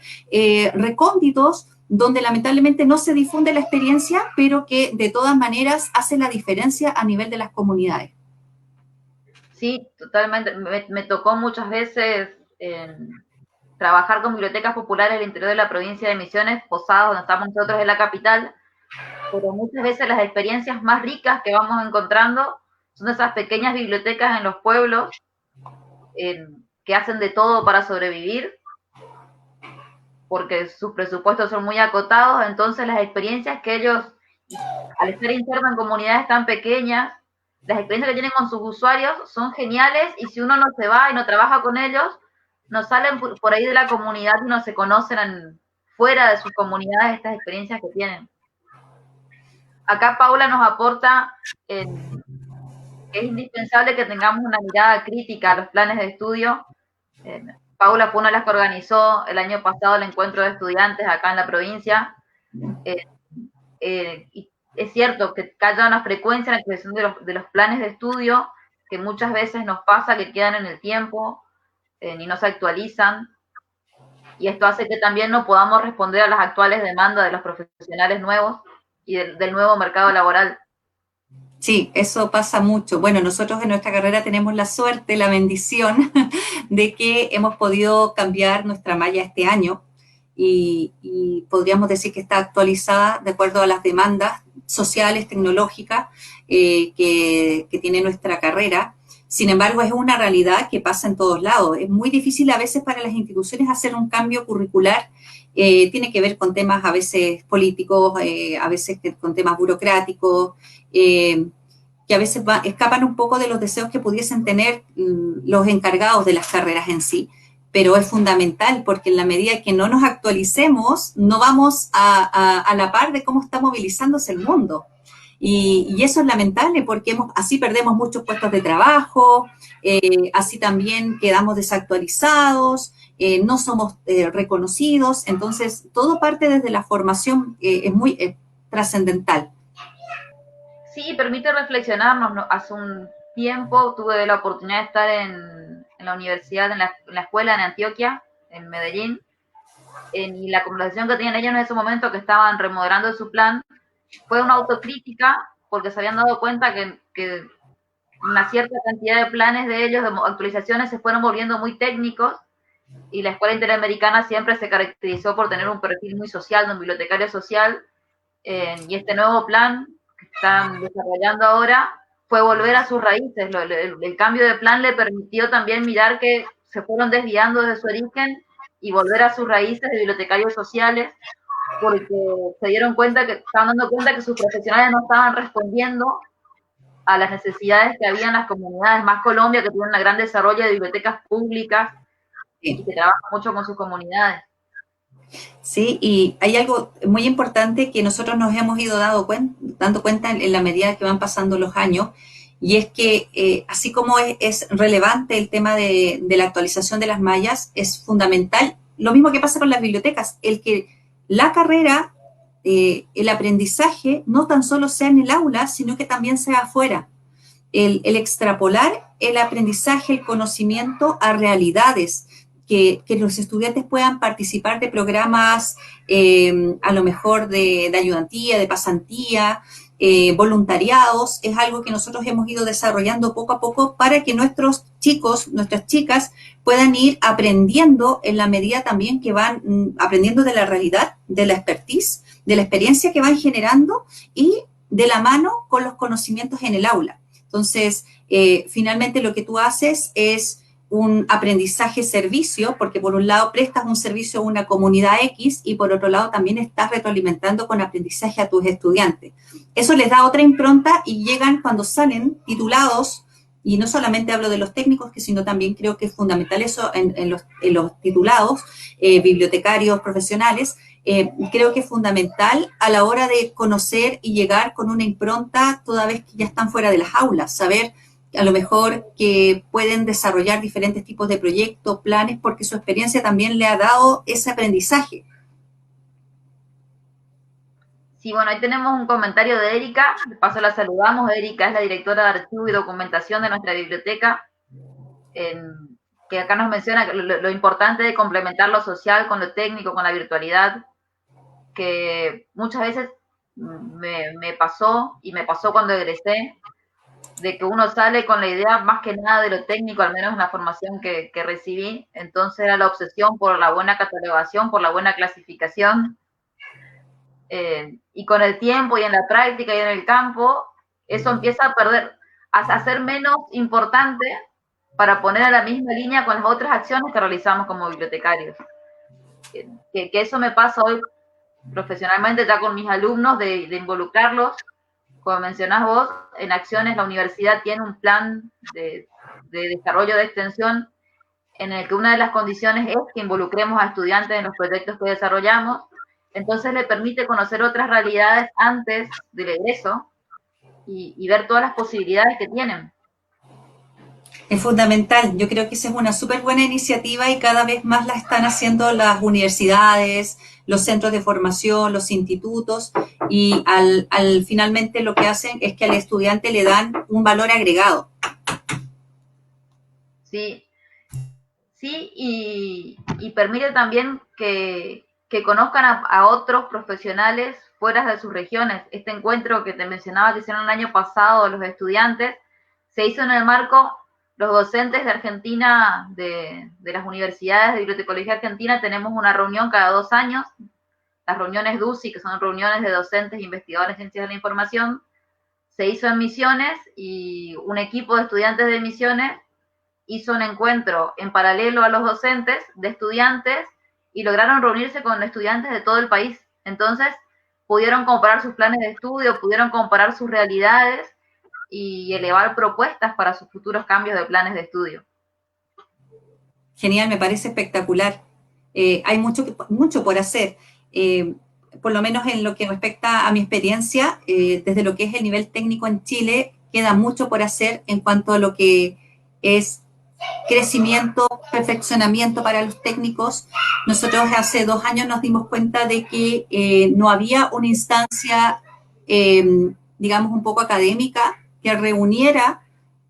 recónditos, donde lamentablemente no se difunde la experiencia, pero que de todas maneras hace la diferencia a nivel de las comunidades. Sí, totalmente. Me tocó muchas veces trabajar con bibliotecas populares del interior de la provincia de Misiones, Posadas, donde estamos nosotros en la capital, pero muchas veces las experiencias más ricas que vamos encontrando son esas pequeñas bibliotecas en los pueblos que hacen de todo para sobrevivir, porque sus presupuestos son muy acotados, entonces las experiencias que ellos, al estar internos en comunidades tan pequeñas, las experiencias que tienen con sus usuarios son geniales y si uno no se va y no trabaja con ellos, no salen por ahí de la comunidad y no se conocen fuera de sus comunidades estas experiencias que tienen. Acá Paula nos aporta que es indispensable que tengamos una mirada crítica a los planes de estudio. Paula fue una de las que organizó el año pasado el encuentro de estudiantes acá en la provincia. Y es cierto que haya una frecuencia en la creación de los planes de estudio que muchas veces nos pasa que quedan en el tiempo y no se actualizan. Y esto hace que también no podamos responder a las actuales demandas de los profesionales nuevos y del nuevo mercado laboral. Sí, eso pasa mucho. Bueno, nosotros en nuestra carrera tenemos la suerte, la bendición de que hemos podido cambiar nuestra malla este año y podríamos decir que está actualizada de acuerdo a las demandas sociales, tecnológicas que tiene nuestra carrera. Sin embargo, es una realidad que pasa en todos lados. Es muy difícil a veces para las instituciones hacer un cambio curricular. Tiene que ver con temas a veces políticos, a veces con temas burocráticos, que a veces escapan un poco de los deseos que pudiesen tener los encargados de las carreras en sí. Pero es fundamental porque en la medida que no nos actualicemos, no vamos a la par de cómo está movilizándose el mundo. Y eso es lamentable porque así perdemos muchos puestos de trabajo, así también quedamos desactualizados, no somos reconocidos. Entonces, todo parte desde la formación, es muy trascendental. Sí, permite reflexionarnos, ¿no? Hace un tiempo tuve la oportunidad de estar en la universidad, en la escuela en Antioquia, en Medellín, y la conversación que tenían ellos en ese momento que estaban remodelando su plan fue una autocrítica porque se habían dado cuenta que una cierta cantidad de planes de ellos, de actualizaciones, se fueron volviendo muy técnicos y la escuela interamericana siempre se caracterizó por tener un perfil muy social, de un bibliotecario social, y este nuevo plan que están desarrollando ahora fue volver a sus raíces. El cambio de plan le permitió también mirar que se fueron desviando de su origen y volver a sus raíces de bibliotecarios sociales, porque se dieron cuenta que estaban dando cuenta que sus profesionales no estaban respondiendo a las necesidades que había en las comunidades, más Colombia, que tiene un gran desarrollo de bibliotecas públicas y que trabaja mucho con sus comunidades. Sí, y hay algo muy importante que nosotros nos hemos ido dando cuenta en la medida que van pasando los años, y es que así como es relevante el tema de la actualización de las mallas, es fundamental, lo mismo que pasa con las bibliotecas, el que la carrera, el aprendizaje, no tan solo sea en el aula, sino que también sea afuera. El extrapolar el aprendizaje, el conocimiento a realidades, que los estudiantes puedan participar de programas a lo mejor de ayudantía, de pasantía, voluntariados, es algo que nosotros hemos ido desarrollando poco a poco para que nuestros chicos, nuestras chicas puedan ir aprendiendo en la medida también que van aprendiendo de la realidad, de la expertise, de la experiencia que van generando y de la mano con los conocimientos en el aula. Entonces, finalmente lo que tú haces es un aprendizaje-servicio, porque por un lado prestas un servicio a una comunidad X y por otro lado también estás retroalimentando con aprendizaje a tus estudiantes. Eso les da otra impronta y llegan cuando salen titulados, y no solamente hablo de los técnicos, sino también creo que es fundamental eso en los titulados, bibliotecarios, profesionales, creo que es fundamental a la hora de conocer y llegar con una impronta toda vez que ya están fuera de las aulas, saber a lo mejor que pueden desarrollar diferentes tipos de proyectos, planes, porque su experiencia también le ha dado ese aprendizaje. Sí, bueno, ahí tenemos un comentario de Erika, de paso la saludamos. Erika es la directora de archivo y documentación de nuestra biblioteca, que acá nos menciona lo importante de complementar lo social con lo técnico, con la virtualidad, que muchas veces me pasó, y me pasó cuando egresé, de que uno sale con la idea más que nada de lo técnico, al menos en la formación que recibí, entonces era la obsesión por la buena catalogación, por la buena clasificación, y con el tiempo y en la práctica y en el campo, eso empieza a ser menos importante para poner a la misma línea con las otras acciones que realizamos como bibliotecarios. Que eso me pasa hoy profesionalmente ya con mis alumnos, de involucrarlos, como mencionás vos, en acciones. La universidad tiene un plan de desarrollo de extensión en el que una de las condiciones es que involucremos a estudiantes en los proyectos que desarrollamos. Entonces le permite conocer otras realidades antes del egreso y ver todas las posibilidades que tienen. Es fundamental. Yo creo que esa es una súper buena iniciativa y cada vez más la están haciendo las universidades, los centros de formación, los institutos, y finalmente lo que hacen es que al estudiante le dan un valor agregado. Sí, sí, y permite también que conozcan a otros profesionales fuera de sus regiones. Este encuentro que te mencionaba que hicieron el año pasado los estudiantes, se hizo en el marco. Los docentes de Argentina, de las universidades de Bibliotecología Argentina, tenemos una reunión cada 2 años, las reuniones DUCI, que son reuniones de docentes e investigadores en ciencias de la información. Se hizo en Misiones y un equipo de estudiantes de Misiones hizo un encuentro en paralelo a los docentes de estudiantes y lograron reunirse con estudiantes de todo el país. Entonces, pudieron comparar sus planes de estudio, pudieron comparar sus realidades y elevar propuestas para sus futuros cambios de planes de estudio. Genial, me parece espectacular. Hay mucho por hacer. Por lo menos en lo que respecta a mi experiencia, desde lo que es el nivel técnico en Chile, queda mucho por hacer en cuanto a lo que es crecimiento, perfeccionamiento para los técnicos. Nosotros hace 2 años nos dimos cuenta de que no había una instancia, digamos, un poco académica que reuniera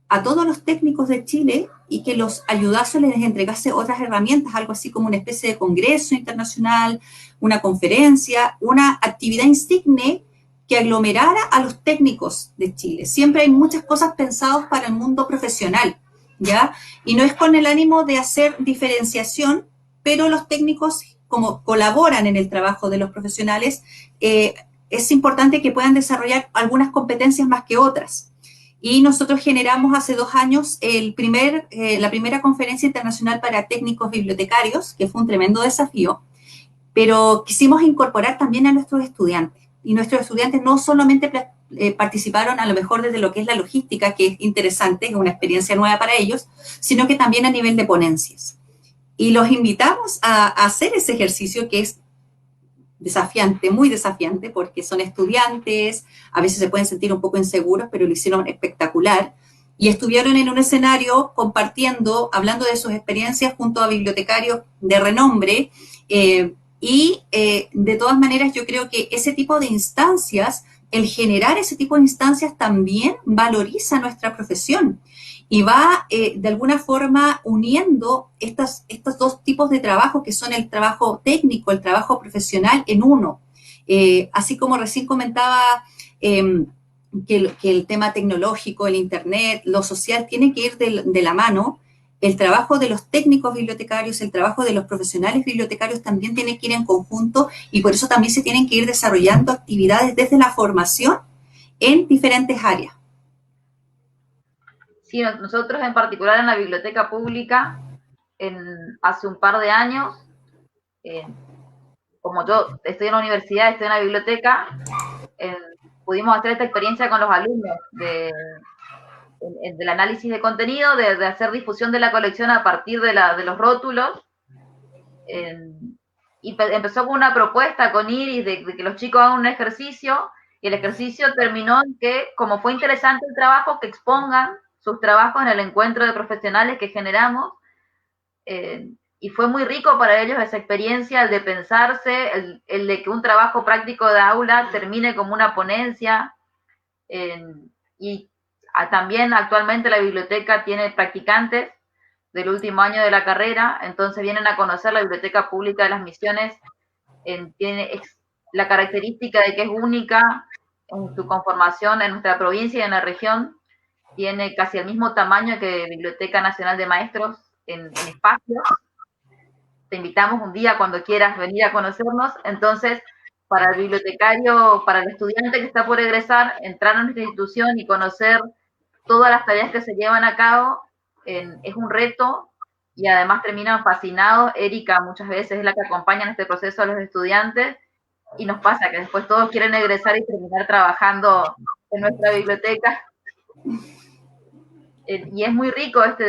a todos los técnicos de Chile y que los ayudase, les entregase otras herramientas, algo así como una especie de congreso internacional, una conferencia, una actividad insigne que aglomerara a los técnicos de Chile. Siempre hay muchas cosas pensadas para el mundo profesional, ¿ya? Y no es con el ánimo de hacer diferenciación, pero los técnicos, como colaboran en el trabajo de los profesionales, es importante que puedan desarrollar algunas competencias más que otras. Y nosotros generamos hace 2 años la primera conferencia internacional para técnicos bibliotecarios, que fue un tremendo desafío, pero quisimos incorporar también a nuestros estudiantes. Y nuestros estudiantes no solamente participaron a lo mejor desde lo que es la logística, que es interesante, es una experiencia nueva para ellos, sino que también a nivel de ponencias. Y los invitamos a hacer ese ejercicio que es desafiante, muy desafiante, porque son estudiantes, a veces se pueden sentir un poco inseguros, pero lo hicieron espectacular. Y estuvieron en un escenario compartiendo, hablando de sus experiencias junto a bibliotecarios de renombre. De todas maneras, yo creo que ese tipo de instancias, el generar ese tipo de instancias también valoriza nuestra profesión y va de alguna forma uniendo estos dos tipos de trabajo que son el trabajo técnico, el trabajo profesional en uno. Así como recién comentaba que el tema tecnológico, el internet, lo social tiene que ir de la mano, el trabajo de los técnicos bibliotecarios, el trabajo de los profesionales bibliotecarios también tiene que ir en conjunto y por eso también se tienen que ir desarrollando actividades desde la formación en diferentes áreas. Sí, nosotros en particular en la biblioteca pública, hace un par de años, como yo estoy en la universidad, estoy en la biblioteca, pudimos hacer esta experiencia con los alumnos del análisis de contenido, de hacer difusión de la colección a partir de los rótulos. Y empezó con una propuesta con Iris de que los chicos hagan un ejercicio, y el ejercicio terminó en que, como fue interesante el trabajo, que expongan sus trabajos en el encuentro de profesionales que generamos, y fue muy rico para ellos esa experiencia, el de pensarse, el de que un trabajo práctico de aula termine como una ponencia, y también actualmente la biblioteca tiene practicantes del último año de la carrera, entonces vienen a conocer la Biblioteca Pública de las Misiones, tiene la característica de que es única en su conformación en nuestra provincia y en la región, tiene casi el mismo tamaño que Biblioteca Nacional de Maestros en espacio. Te invitamos un día cuando quieras venir a conocernos. Entonces, para el bibliotecario, para el estudiante que está por egresar, entrar a nuestra institución y conocer todas las tareas que se llevan a cabo, es un reto y además terminan fascinados. Erika muchas veces es la que acompaña en este proceso a los estudiantes y nos pasa que después todos quieren egresar y terminar trabajando en nuestra biblioteca. Y es muy rico esto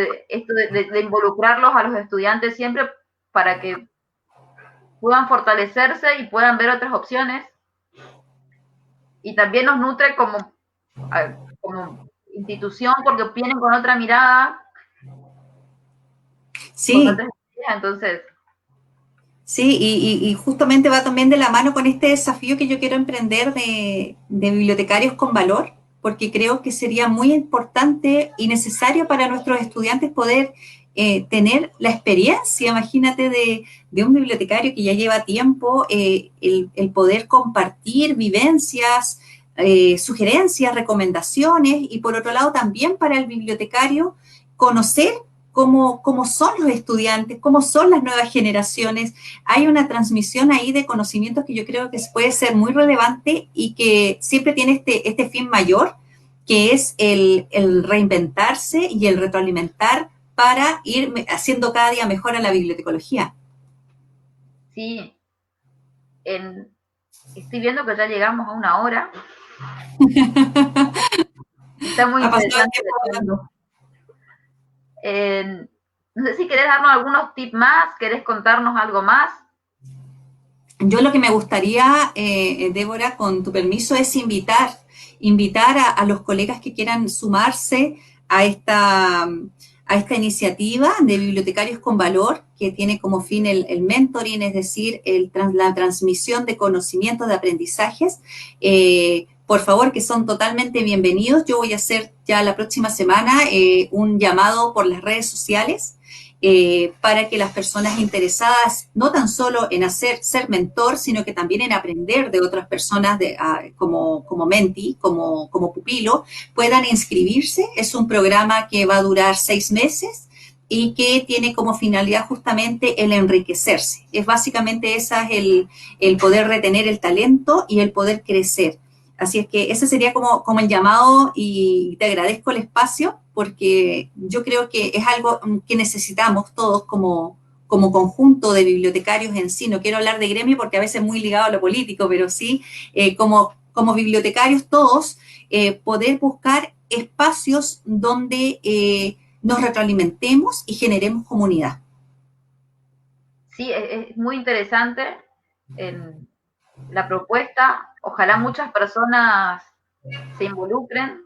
de involucrarlos a los estudiantes siempre para que puedan fortalecerse y puedan ver otras opciones. Y también nos nutre como institución porque vienen con otra mirada. Sí. Con otras ideas, entonces. Sí, y justamente va también de la mano con este desafío que yo quiero emprender de bibliotecarios con valor, porque creo que sería muy importante y necesario para nuestros estudiantes poder tener la experiencia, imagínate, de un bibliotecario que ya lleva tiempo, el poder compartir vivencias, sugerencias, recomendaciones, y por otro lado también para el bibliotecario conocer cómo son los estudiantes, cómo son las nuevas generaciones. Hay una transmisión ahí de conocimientos que yo creo que puede ser muy relevante y que siempre tiene este fin mayor, que es el reinventarse y el retroalimentar para ir haciendo cada día mejor a la bibliotecología. Sí. Estoy viendo que ya llegamos a 1 hora. Está muy interesante. No sé si querés darnos algunos tips más, querés contarnos algo más. Yo lo que me gustaría, Débora, con tu permiso, es invitar a los colegas que quieran sumarse a esta iniciativa de Bibliotecarios con Valor, que tiene como fin el mentoring, es decir, la transmisión de conocimientos, de aprendizajes. Por favor, que son totalmente bienvenidos. Yo voy a hacer ya la próxima semana un llamado por las redes sociales para que las personas interesadas, no tan solo en ser mentor, sino que también en aprender de otras personas como menti, como pupilo, puedan inscribirse. Es un programa que va a durar 6 meses y que tiene como finalidad justamente el enriquecerse. Es básicamente esa es el poder retener el talento y el poder crecer. Así es que ese sería como el llamado, y te agradezco el espacio porque yo creo que es algo que necesitamos todos como conjunto de bibliotecarios en sí. No quiero hablar de gremio porque a veces es muy ligado a lo político, pero sí como bibliotecarios todos poder buscar espacios donde nos retroalimentemos y generemos comunidad. Sí, es muy interesante. la propuesta. Ojalá muchas personas se involucren,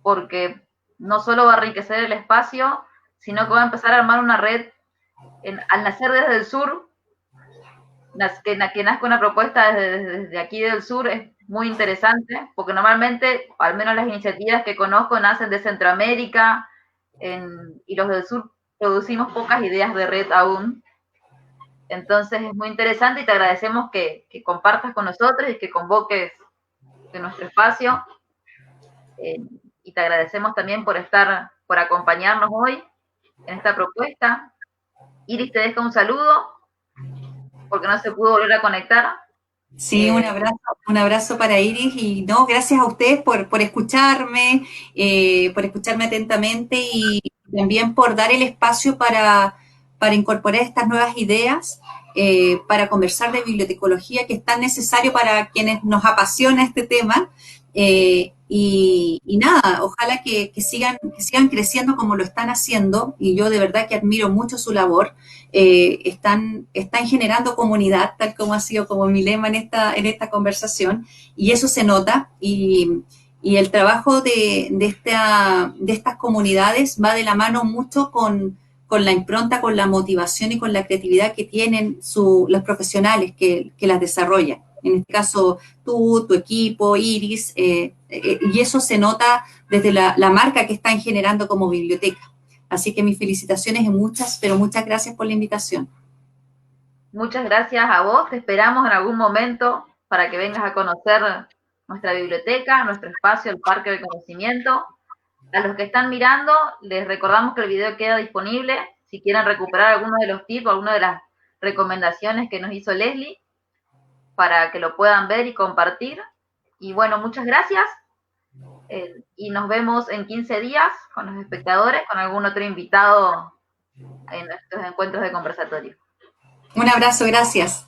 porque no solo va a enriquecer el espacio, sino que va a empezar a armar una red al nacer desde el sur, que nazca una propuesta desde aquí del sur es muy interesante, porque normalmente, al menos las iniciativas que conozco, nacen de Centroamérica, y los del sur producimos pocas ideas de red aún. Entonces es muy interesante y te agradecemos que compartas con nosotros y que convoques en nuestro espacio. Y te agradecemos también por acompañarnos hoy en esta propuesta. Iris te deja un saludo, porque no se pudo volver a conectar. Sí, un abrazo para Iris y no, gracias a ustedes por escucharme atentamente y también por dar el espacio para incorporar estas nuevas ideas, para conversar de bibliotecología, que es tan necesario para quienes nos apasiona este tema. Y nada, ojalá que sigan creciendo como lo están haciendo, y yo de verdad que admiro mucho su labor. Están generando comunidad, tal como ha sido como mi lema en esta conversación, y eso se nota, y el trabajo de estas comunidades va de la mano mucho con la impronta, con la motivación y con la creatividad que tienen los profesionales que las desarrollan. En este caso, tú, tu equipo, Iris, y eso se nota desde la marca que están generando como biblioteca. Así que mis felicitaciones y pero muchas gracias por la invitación. Muchas gracias a vos, te esperamos en algún momento para que vengas a conocer nuestra biblioteca, nuestro espacio, el Parque del Conocimiento. A los que están mirando, les recordamos que el video queda disponible si quieren recuperar alguno de los tips o alguna de las recomendaciones que nos hizo Leslie, para que lo puedan ver y compartir. Y bueno, muchas gracias. Y nos vemos en 15 días con los espectadores, con algún otro invitado en nuestros encuentros de conversatorio. Un abrazo, gracias.